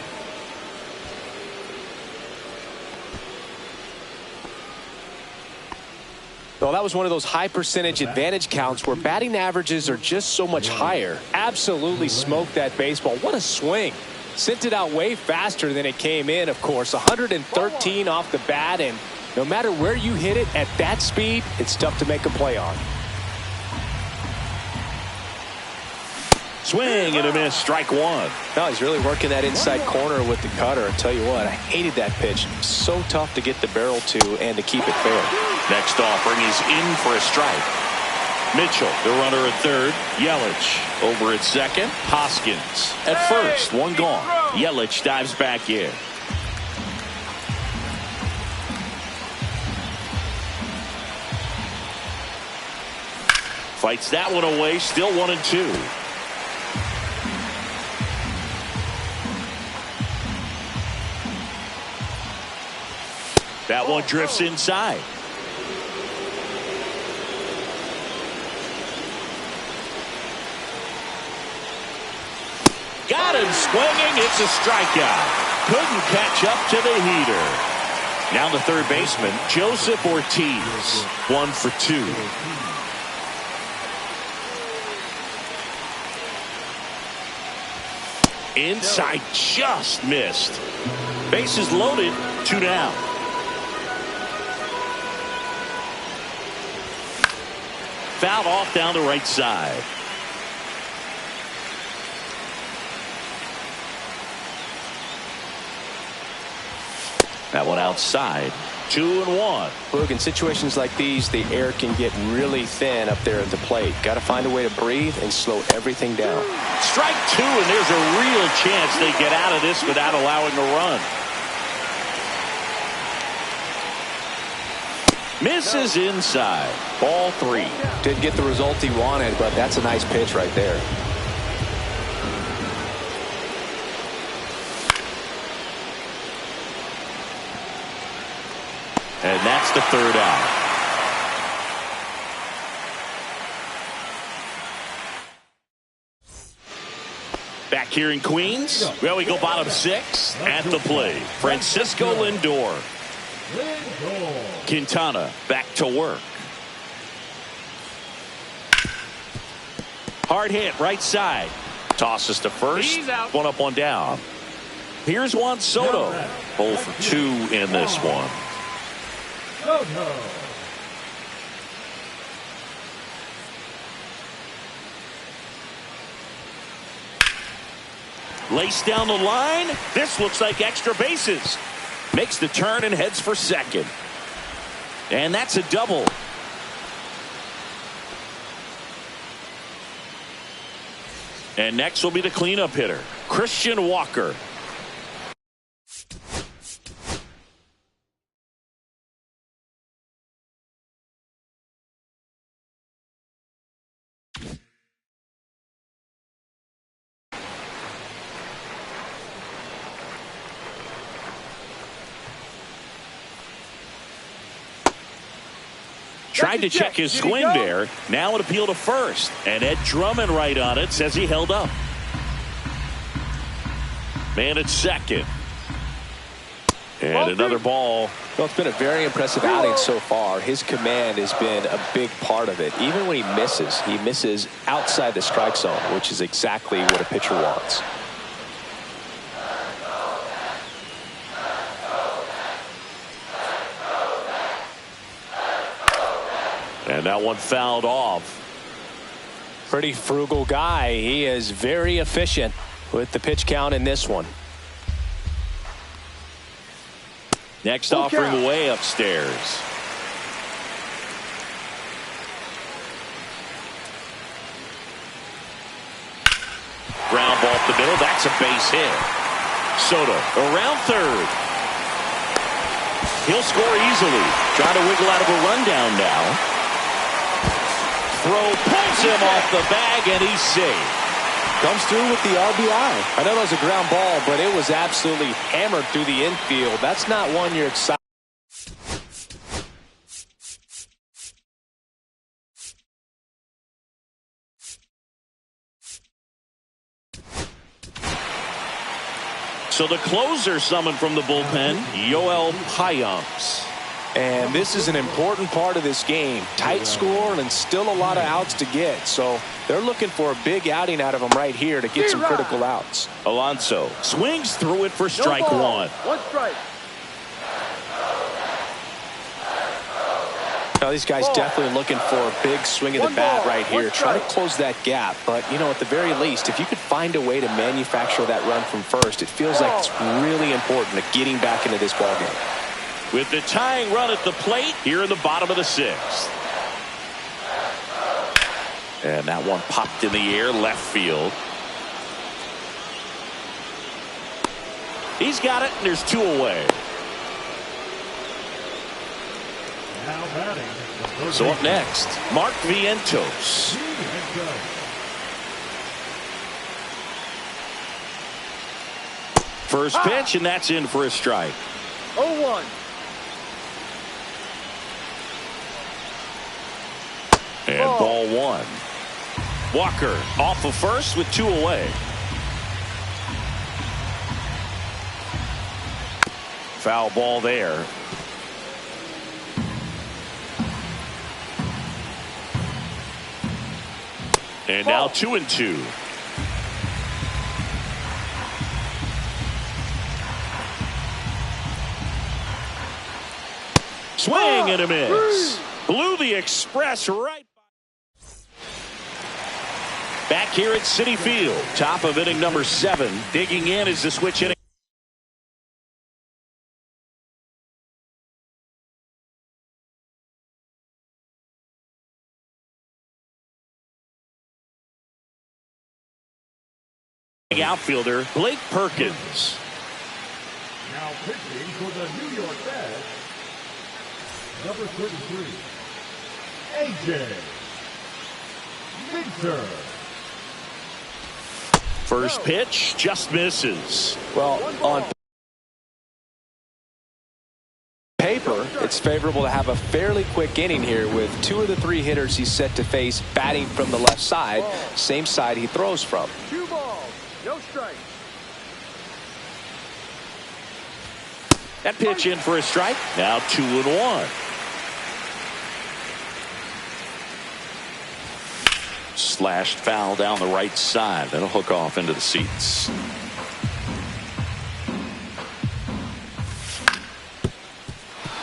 Well, that was one of those high percentage advantage counts where batting averages are just so much higher. Absolutely smoked that baseball. What a swing. Sent it out way faster than it came in, of course. 113 off the bat, and no matter where you hit it at that speed, it's tough to make a play on. Swing and a miss, strike one. No, he's really working that inside corner with the cutter. I tell you what, I hated that pitch. So tough to get the barrel to and to keep it fair. Next offering is in for a strike. Mitchell, the runner at third. Yelich over at second. Hoskins at first. One gone. Yelich dives back in. Fights that one away. Still 1-2. That one drifts inside. shot and swinging. It's a strikeout. Couldn't catch up to the heater. Now the third baseman, Joseph Ortiz, 1 for 2. Inside, just missed. Bases loaded, 2 down. Fouled off down the right side. That one outside. 2-1. Look, in situations like these, the air can get really thin up there at the plate. Got to find a way to breathe and slow everything down. Strike 2, and there's a real chance they get out of this without allowing a run. Misses inside. Ball 3. Didn't get the result he wanted, but that's a nice pitch right there. And that's the third out. Back here in Queens, well, we go bottom 6 at the plate. Francisco Lindor. Quintana back to work. Hard hit right side. Tosses to first. One up, one down. Here's Juan Soto. 0 for 2 in this one. Lace down the line. This looks like extra bases. Makes the turn and heads for second. And that's a double. And next will be the cleanup hitter, Christian Walker. Tried to check his swing there. Now an appeal to first. And Ed Drummond right on it. Says he held up. Man at second. And another ball. Well, it's been a very impressive outing so far. His command has been a big part of it. Even when he misses outside the strike zone, which is exactly what a pitcher wants. And that one fouled off. Pretty frugal guy. He is very efficient with the pitch count in this one. Next offering way upstairs. Ground ball up the middle. That's a base hit. Soto around third. He'll score easily. Trying to wiggle out of a rundown now. Throw pulls him off the bag, and he's safe. Comes through with the RBI. I know that was a ground ball, but it was absolutely hammered through the infield. That's not one you're excited. So the closer summoned from the bullpen, Yoel Payamps. And this is an important part of this game. Tight score and still a lot of outs to get. So they're looking for a big outing out of them right here to get some critical outs. Alonso swings through it for strike 1. One strike. Now these guys definitely looking for a big swing of the bat right here. Try to close that gap. But, you know, at the very least, if you could find a way to manufacture that run from first, it feels like it's really important to getting back into this ballgame. With the tying run at the plate here in the bottom of the 6th. And that one popped in the air left field. He's got it, and there's 2 away. Now batting. So up next, Mark Vientos. First pitch, and that's in for a strike. 0-1. And ball 1. Walker off of first with 2 away. Foul ball there. And now 2-2. Swing and a miss. Blew the express right. Back here at Citi Field. Top of inning number 7. Digging in is the switch inning. Outfielder Blake Perkins. Now pitching for the New York Mets, number 33, A.J. Minter. First pitch just misses. Well, on paper, it's favorable to have a fairly quick inning here with 2 of the 3 hitters he's set to face batting from the left side, same side he throws from. 2 balls, no strike. That pitch in for a strike. Now 2-1. Slashed foul down the right side. That'll hook off into the seats.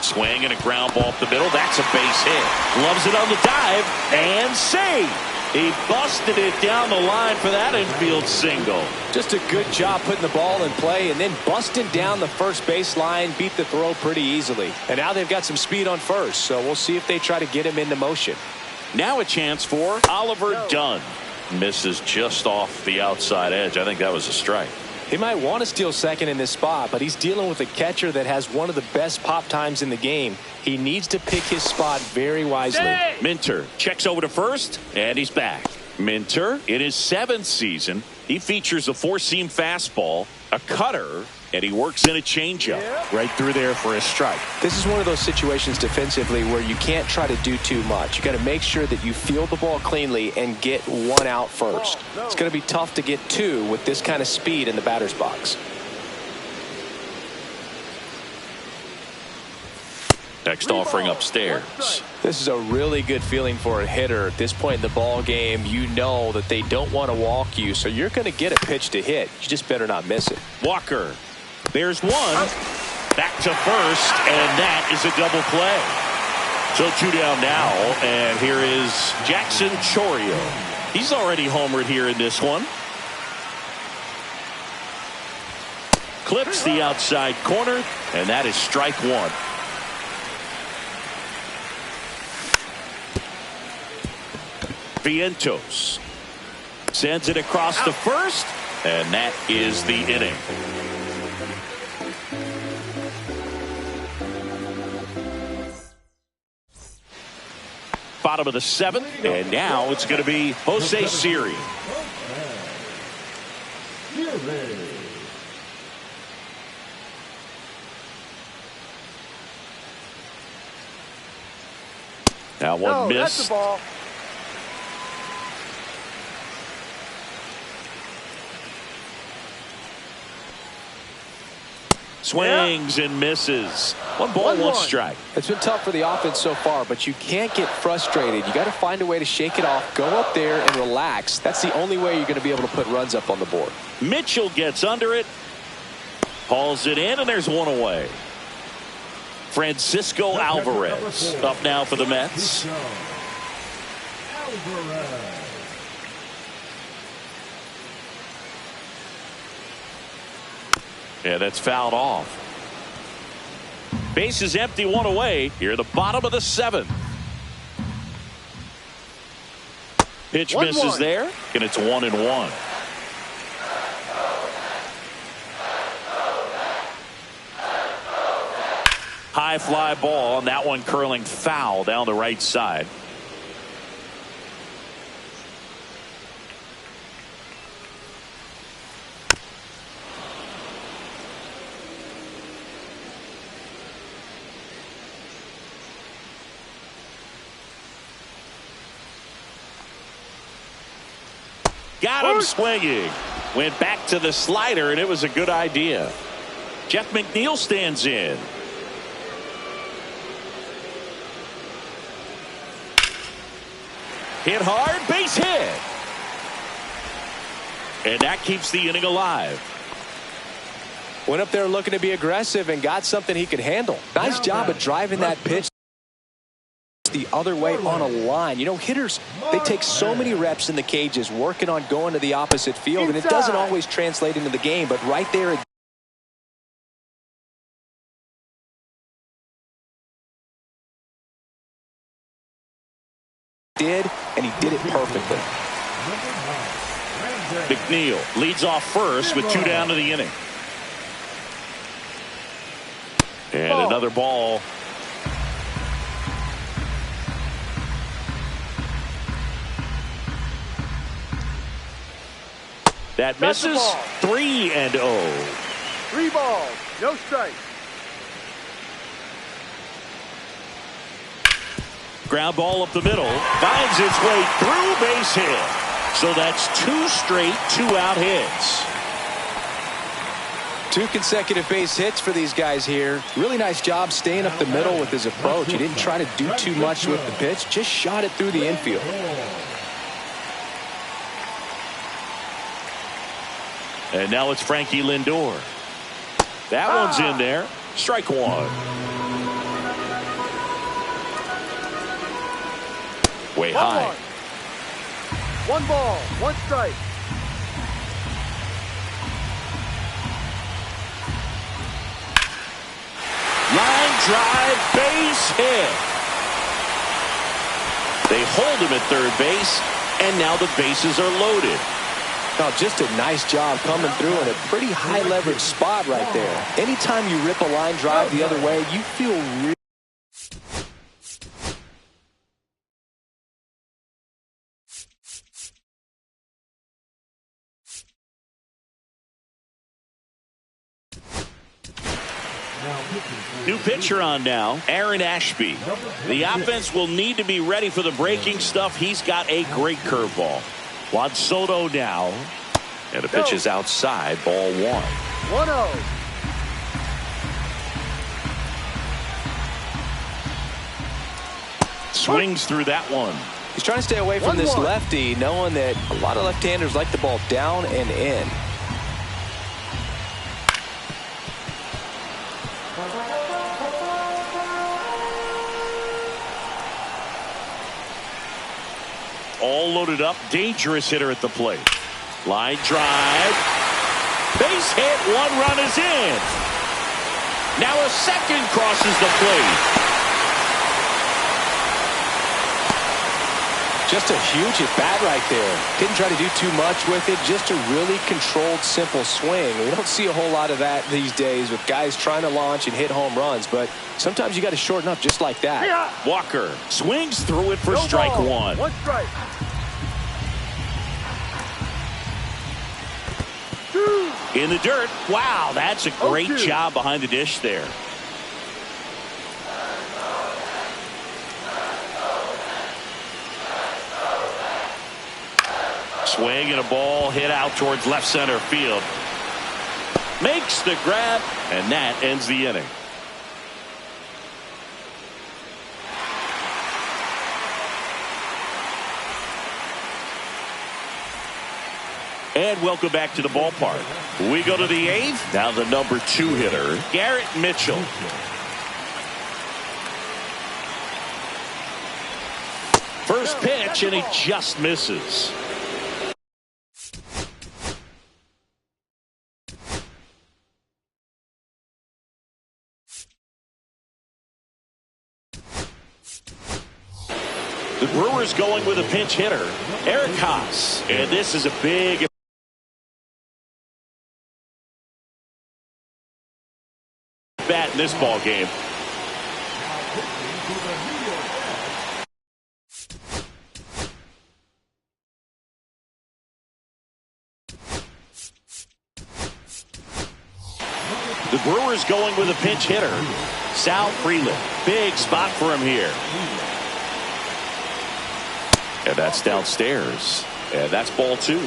Swing and a ground ball up the middle. That's a base hit. Loves it on the dive and save. He busted it down the line for that infield single. Just a good job putting the ball in play and then busting down the first base line. Beat the throw pretty easily. And now they've got some speed on first, so we'll see if they try to get him into motion. Now a chance for Oliver Dunn. Misses just off the outside edge. I think that was a strike. He might want to steal second in this spot, but he's dealing with a catcher that has one of the best pop times in the game. He needs to pick his spot very wisely. Minter checks over to first, and he's back. Minter, in his 7th season, he features a 4-seam fastball, a cutter, and he works in a changeup. Right through there for a strike. This is one of those situations defensively where you can't try to do too much. You got to make sure that you field the ball cleanly and get 1 out first. It's going to be tough to get 2 with this kind of speed in the batter's box. Next offering upstairs. This is a really good feeling for a hitter. At this point in the ball game, you know that they don't want to walk you, so you're going to get a pitch to hit. You just better not miss it. Walker. There's one. Back to first, and that is a double play. So 2 down now, and here is Jackson Chourio. He's already homered here in this one. Clips the outside corner, and that is strike 1. Vientos sends it across the first, and that is the inning. Bottom of the 7th, and now it's going to be Jose Siri. Now one miss. That's the ball. Swings and misses. 1 ball, 1 strike. It's been tough for the offense so far, but you can't get frustrated. You got to find a way to shake it off, go up there and relax. That's the only way you're going to be able to put runs up on the board. Mitchell gets under it, hauls it in, and there's 1 away. Francisco Alvarez up now for the Mets. Yeah, that's fouled off. Base is empty, 1 away. Here at the bottom of the 7th. Pitch misses there, and it's 1-1. High fly ball, and that one curling foul down the right side. Got him swinging. Went back to the slider, and it was a good idea. Jeff McNeil stands in. Hit hard, base hit. And that keeps the inning alive. Went up there looking to be aggressive and got something he could handle. Nice job of driving that pitch the other way on a line. You know, hitters, they take so many reps in the cages working on going to the opposite field, and it doesn't always translate into the game, but right there it did, and he did it perfectly. McNeil leads off first with 2 down to the inning. And another ball. That misses. 3-0. 3 balls, no strikes. Ground ball up the middle. Finds its way through, base hit. So that's 2 straight 2-out hits. 2 consecutive base hits for these guys here. Really nice job staying up the middle with his approach. He didn't try to do too much with the pitch, just shot it through the infield. And now it's Frankie Lindor. That one's in there. Strike 1. Way high. 1 ball, 1 strike. Line drive, base hit. They hold him at third base, and now the bases are loaded. Now, just a nice job coming through in a pretty high leverage spot right there. Anytime you rip a line drive the other way, you feel really New pitcher on now, Aaron Ashby. The offense will need to be ready for the breaking stuff. He's got a great curveball. Juan Soto now. And the pitch is outside, ball 1. 1-0. Swings through that one. He's trying to stay away from this lefty, knowing that a lot of left-handers like the ball down and in. All loaded up, dangerous hitter at the plate. Line drive. Base hit, 1 run is in. Now a second crosses the plate. Just a huge at bat right there. Didn't try to do too much with it, just a really controlled, simple swing. We don't see a whole lot of that these days with guys trying to launch and hit home runs, but sometimes you got to shorten up just like that. Walker swings through it for strike 1. 1 strike. 2. In the dirt. Wow, that's a great job behind the dish there. Swing and a ball hit out towards left center field. Makes the grab, and that ends the inning. And welcome back to the ballpark. We go to the 8th. Now the number 2 hitter, Garrett Mitchell. First pitch, and he just misses. The Brewers going with a pinch hitter, Eric Haas. And this is a big bat in this ball game. The Brewers going with a pinch hitter, Sal Freeland. Big spot for him here. And that's downstairs. And that's ball 2.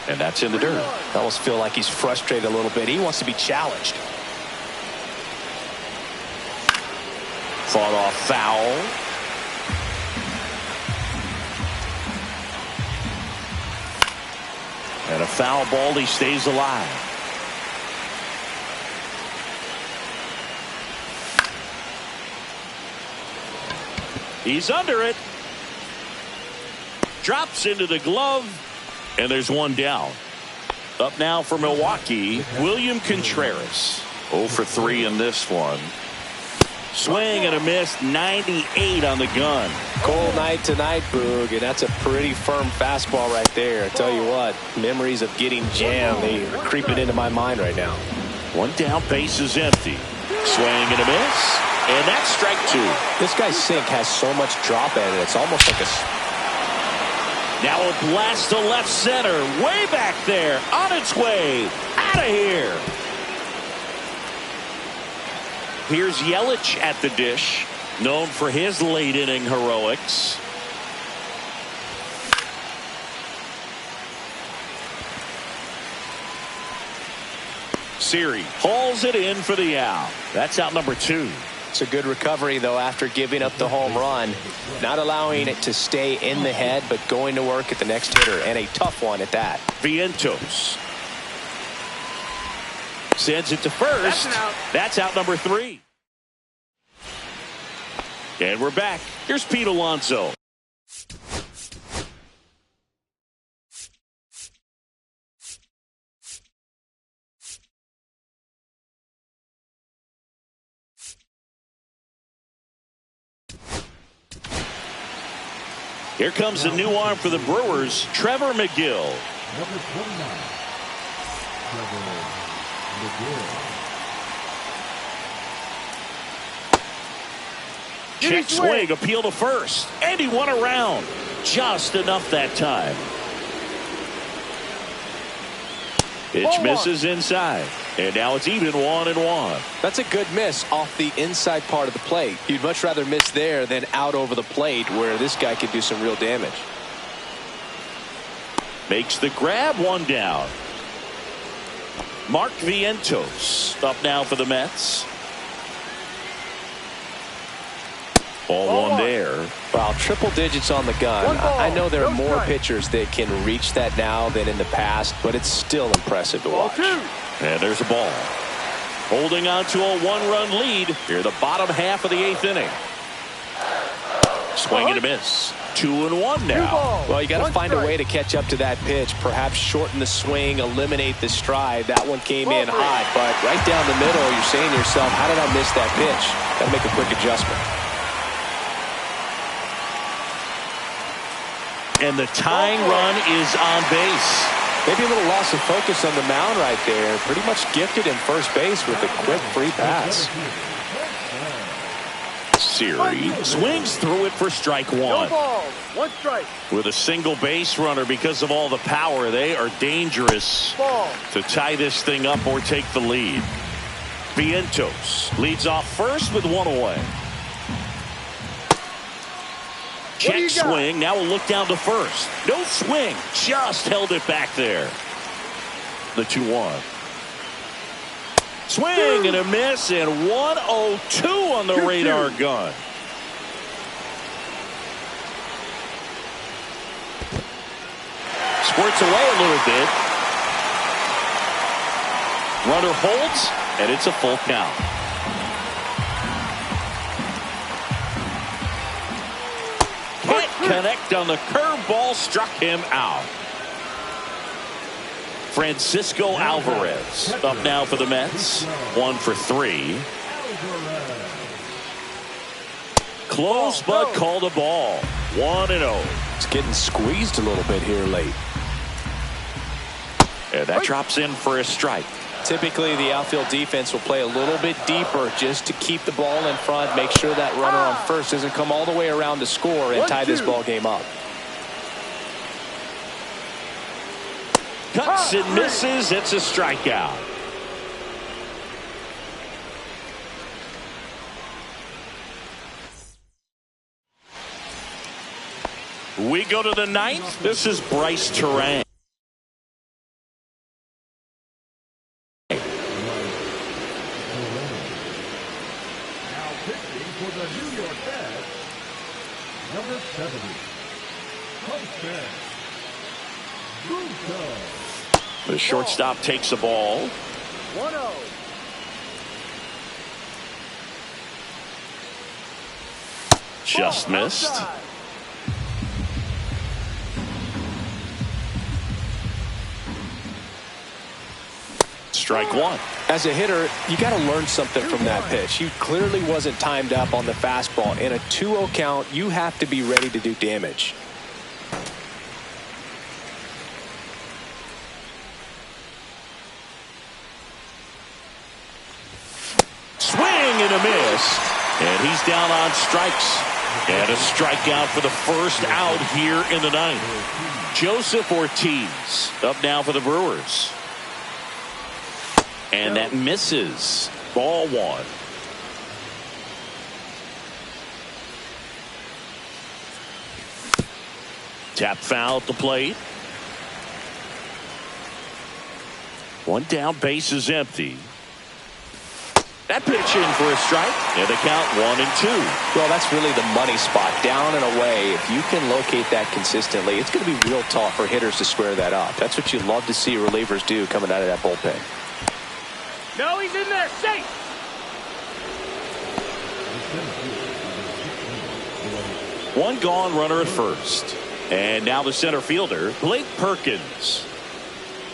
And that's in the dirt. I almost feel like he's frustrated a little bit. He wants to be challenged. Fought off foul. And a foul ball. He stays alive. He's under it. Drops into the glove. And there's one down. Up now for Milwaukee, William Contreras. 0 for 3 in this one. Swing and a miss, 98 on the gun. Cold night tonight, Boog, and that's a pretty firm fastball right there. I tell you what, memories of getting jammed, they are creeping into my mind right now. One down, base is empty. Swing and a miss, and that's strike 2. This guy's sink has so much drop at it, it's almost like a... Now a blast to left center, way back there, on its way, out of here. Here's Yelich at the dish, known for his late inning heroics. Siri hauls it in for the out. That's out number 2. It's a good recovery, though, after giving up the home run. Not allowing it to stay in the head, but going to work at the next hitter, and a tough one at that. Vientos sends it to first. That's out number 3. And we're back. Here's Pete Alonso. Here comes the new arm for the Brewers, Trevor McGill. Number 29, Trevor McGill. Check swing, appeal to first, and he won around. Just enough that time. Pitch misses inside, and now it's even 1-1. That's a good miss off the inside part of the plate. You'd much rather miss there than out over the plate, where this guy could do some real damage. Makes the grab, one down. Mark Vientos up now for the Mets. Ball one there. Wow, triple digits on the gun. I know there are more pitchers that can reach that now than in the past, but it's still impressive to watch. And there's a ball. Holding on to a 1-run lead here, the bottom half of the 8th inning. Swing and a miss. 2-1 now. Well, you got to find a way to catch up to that pitch. Perhaps shorten the swing, eliminate the stride. That one came in hot, but right down the middle, you're saying to yourself, how did I miss that pitch? Got to make a quick adjustment. And the tying run is on base. Maybe a little loss of focus on the mound right there. Pretty much gifted in first base with a quick free pass. Siri swings through it for strike 1. No balls, 1 strike. With a single base runner, because of all the power, they are dangerous to tie this thing up or take the lead. Vientos leads off first with 1 away. Check swing. Now we'll look down to first. No swing. Just held it back there. The 2-1. Swing and a miss, and 102 on the radar gun. Squirts away a little bit. Runner holds, and it's a full count. Connect on the curveball, struck him out. Francisco Alvarez up now for the Mets. 1 for 3. Close but called a ball. 1-0. It's getting squeezed a little bit here late. And that drops in for a strike. Typically, the outfield defense will play a little bit deeper just to keep the ball in front, make sure that runner on first doesn't come all the way around to score and tie this ball game up. Cuts and misses. It's a strikeout. We go to the 9th. This is Bryce Terang. Number 70. Homestead. Bruto. The shortstop takes the ball. 1-0. Just missed. Outside. Strike one. As a hitter, you got to learn something from that pitch. He clearly wasn't timed up on the fastball. In a 2-0 count, you have to be ready to do damage. Swing and a miss. And he's down on strikes. And a strikeout for the first out here in the ninth. Joseph Ortiz up now for the Brewers. And that misses. Ball one. Tap foul at the plate. One down, base is empty. That pitch in for a strike, and the count 1-2. Well, that's really the money spot, down and away. If you can locate that consistently, it's going to be real tough for hitters to square that up. That's what you love to see relievers do coming out of that bullpen. No, he's in there, safe. One gone, runner at first. And now the center fielder, Blake Perkins.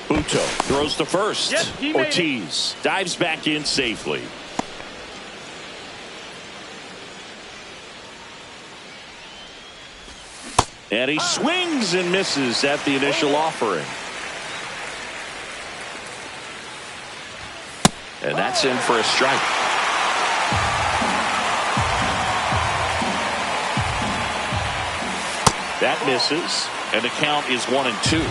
Buto throws to first. Yep, he made Ortiz dives back in safely. And he swings and misses at the initial offering. And that's in for a strike. That misses, and the count is 1-2.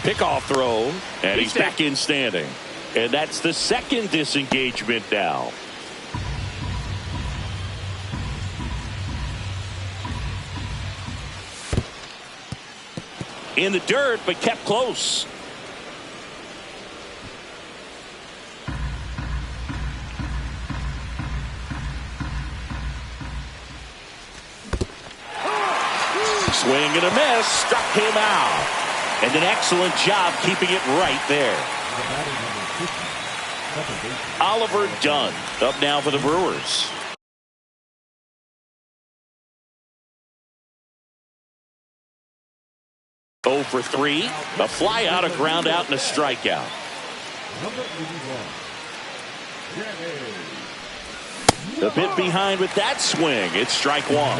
Pickoff throw, and he's back in standing. And that's the second disengagement now. In the dirt, but kept close. Swing and a miss, struck him out. And an excellent job keeping it right there. Oliver Dunn up now for the Brewers. Oh for 3, a fly out, a ground out, and a strikeout. A bit behind with that swing. It's strike one.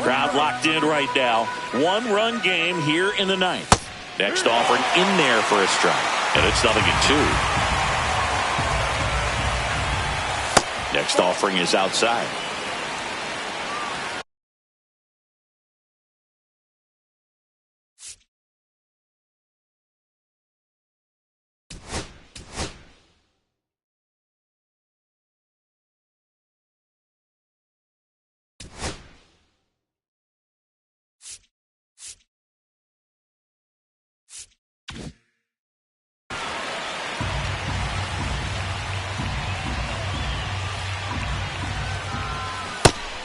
Crowd locked in right now. 1-run game here in the ninth. Next offering in there for a strike. And it's 0-2. Next offering is outside.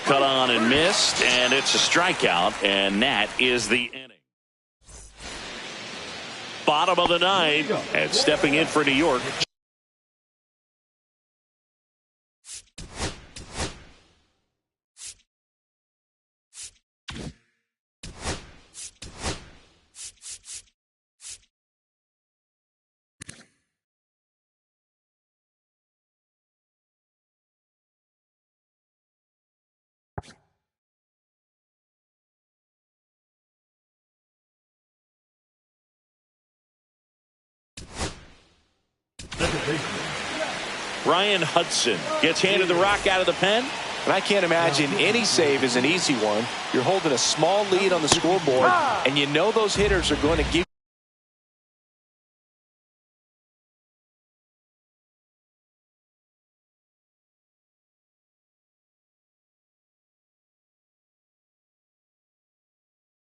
Cut on and missed, and it's a strikeout, and that is the inning. Bottom of the ninth, and stepping in for New York. Ryan Hudson gets handed the rock out of the pen. And I can't imagine any save is an easy one. You're holding a small lead on the scoreboard, and you know those hitters are going to give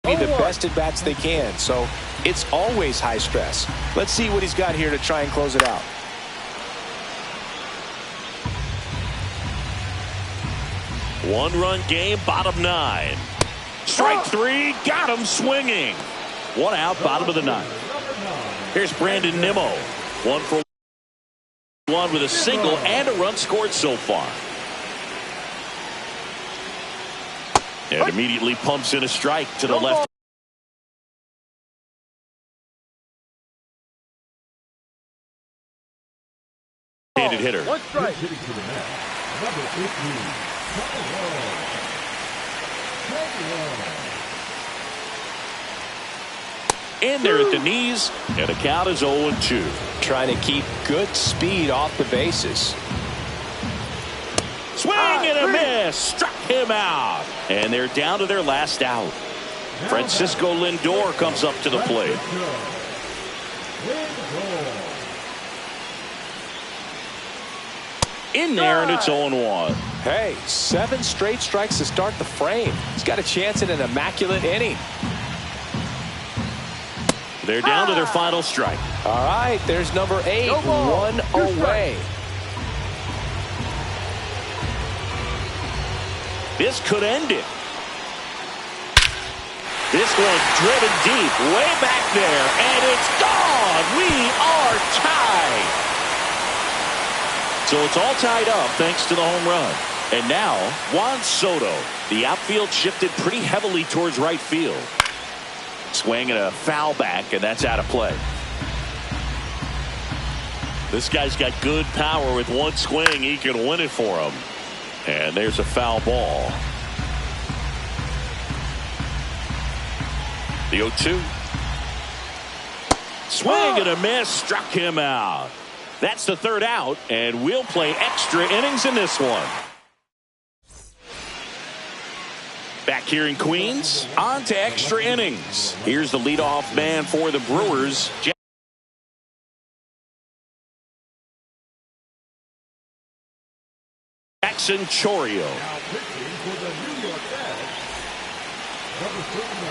the best at bats they can. So it's always high stress. Let's see what he's got here to try and close it out. One-run game, bottom 9. Strike 3, got him swinging. 1 out, bottom of the 9th. Here's Brandon Nimmo. 1 for 1 with a single and a run scored so far. And immediately pumps in a strike to the left. Handed hitter. 1 strike. Hitting to the mat, number 15, In there at the knees, and the count is 0-2. Trying to keep good speed off the bases. Swing and a miss. Struck him out. And they're down to their last out. Francisco Lindor comes up to the plate. In there, and it's 0-1. Hey, 7 straight strikes to start the frame. He's got a chance at an immaculate inning. They're down to their final strike. All right, there's number 8, No ball. 1 away. This could end it. This one driven deep, way back there, and it's gone. We are tied. So it's all tied up thanks to the home run. And now, Juan Soto. The outfield shifted pretty heavily towards right field. Swing and a foul back, and that's out of play. This guy's got good power. With one swing, he can win it for him. And there's a foul ball. The 0-2. Swing and a miss. Struck him out. That's the 3rd out, and we'll play extra innings in this one. Back here in Queens, on to extra innings. Here's the leadoff man for the Brewers, Jackson Chourio. Now pitching for the New York Mets, number 39,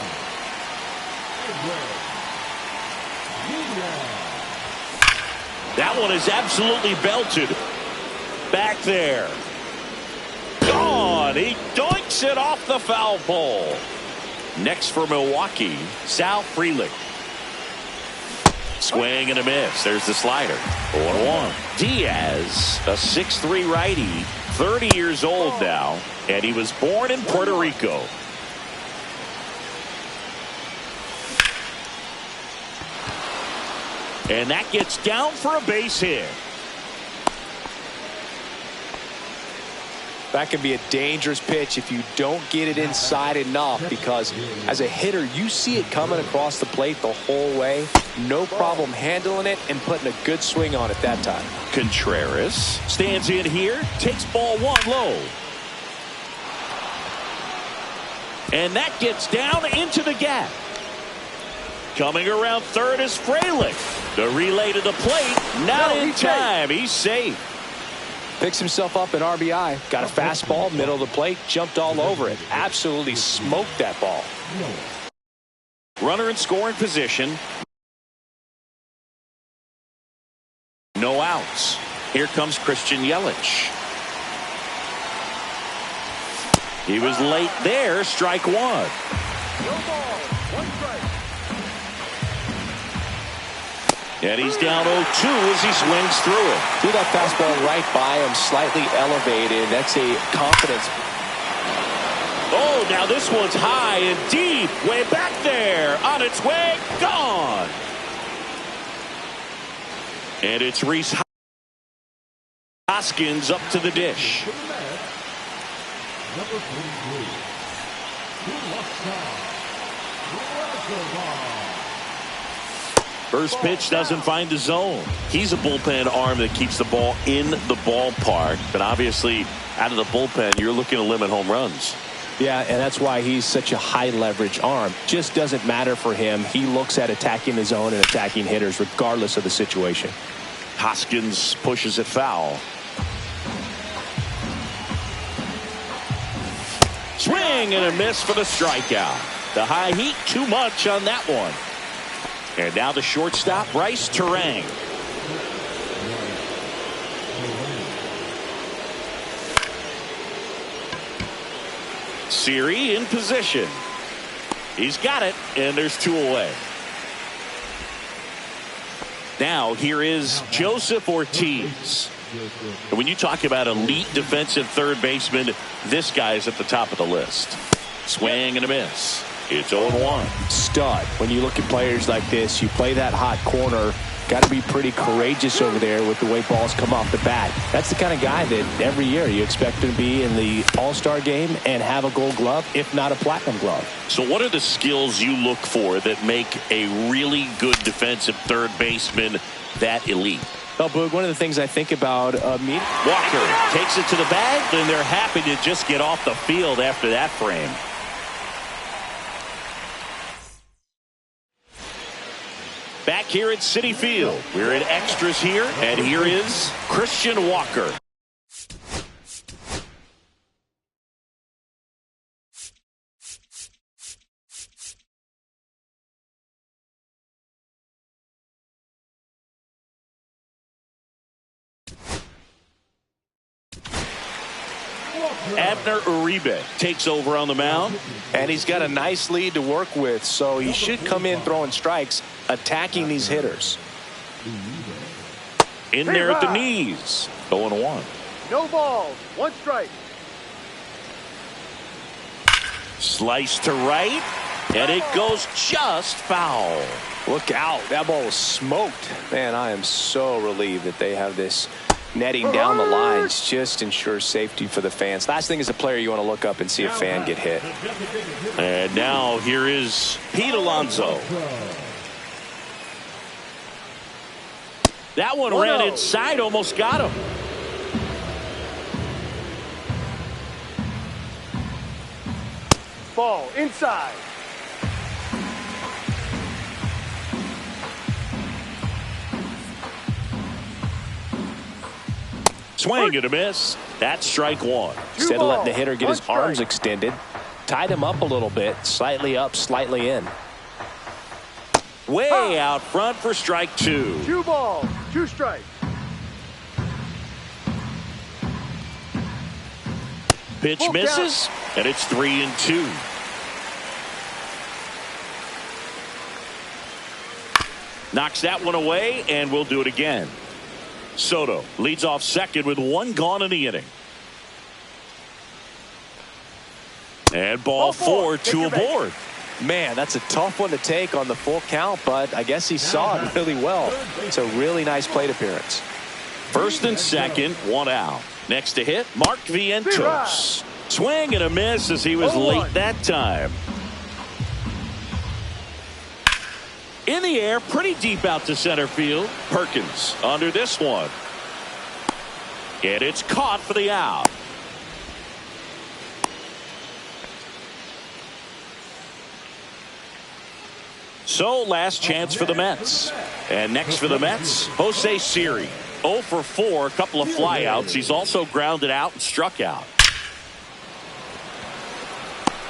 Edward. That one is absolutely belted. Back there. Gone. He doinks it off the foul pole. Next for Milwaukee, Sal Frelick. Swing and a miss. There's the slider. 0-1. Diaz, a 6'3" righty, 30 years old now, and he was born in Puerto Rico. And that gets down for a base hit. That can be a dangerous pitch if you don't get it inside enough, because as a hitter, you see it coming across the plate the whole way. No problem handling it and putting a good swing on it that time. Contreras stands in here, takes ball 1 low. And that gets down into the gap. Coming around third is Frelick. The relay to the plate, not in time. He's safe. Picks himself up an RBI. Got a fastball, middle of the plate, jumped all over it. Absolutely smoked that ball. Runner in scoring position. No outs. Here comes Christian Yelich. He was late there. Strike 1. No ball. 1 strike. And he's down 0-2 as he swings through it. Threw that fastball right by him, slightly elevated. That's a confidence. Oh, now this one's high and deep. Way back there. On its way. Gone. And it's Rhys Hoskins up to the dish. Number 43, First pitch doesn't find the zone. He's a bullpen arm that keeps the ball in the ballpark. But obviously, out of the bullpen, you're looking to limit home runs. Yeah, and that's why he's such a high leverage arm. Just doesn't matter for him. He looks at attacking the zone and attacking hitters regardless of the situation. Hoskins pushes it foul. Swing and a miss for the strikeout. The high heat, too much on that one. And now the shortstop, Bryce Terang. Siri in position. He's got it, and there's 2 away. Now here is Joseph Ortiz. And when you talk about elite defensive third baseman, this guy's at the top of the list. Swing and a miss. It's 0-1. Stud. When you look at players like this, you play that hot corner. Got to be pretty courageous over there with the way balls come off the bat. That's the kind of guy that every year you expect to be in the All-Star game and have a Gold Glove, if not a Platinum Glove. So what are the skills you look for that make a really good defensive third baseman that elite? Well, Boog, one of the things I think about Walker takes it to the bag, and they're happy to just get off the field after that frame. Back here at Citi Field, we're in extras here, and here is Christian Walker. Abner Uribe takes over on the mound. And he's got a nice lead to work with, so he should come in throwing strikes, attacking these hitters. In there at the knees. 0-1. No balls. 1 strike. Slice to right, and it goes just foul. Look out. That ball was smoked. Man, I am so relieved that they have this netting down the lines. Just ensures safety for the fans. Last thing as a player, you want to look up and see a fan get hit. And now here is Pete Alonso. That one ran inside, almost got him. Ball inside. Swing and a miss. That's strike 1. Instead of letting the hitter get his arms extended, tied him up a little bit, slightly up, slightly in. Way out front for strike 2. 2 balls, 2 strikes. Pitch misses, and it's 3-2. Knocks that one away, and we'll do it again. Soto leads off second with 1 gone in the inning. And ball 4, 2 aboard. Man, that's a tough one to take on the full count, but I guess he saw it really well. It's a really nice plate appearance. First and second, 1 out. Next to hit, Mark Vientos. Swing and a miss as he was late that time. In the air, pretty deep out to center field. Perkins under this one. And it's caught for the out. So last chance for the Mets. And next for the Mets, Jose Siri. 0 for 4, a couple of flyouts. He's also grounded out and struck out.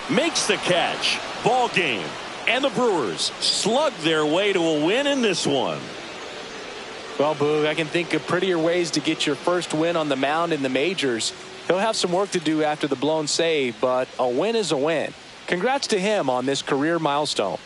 Makes the catch. Ball game. And the Brewers slug their way to a win in this one. Well, Boog, I can think of prettier ways to get your first win on the mound in the majors. He'll have some work to do after the blown save, but a win is a win. Congrats to him on this career milestone.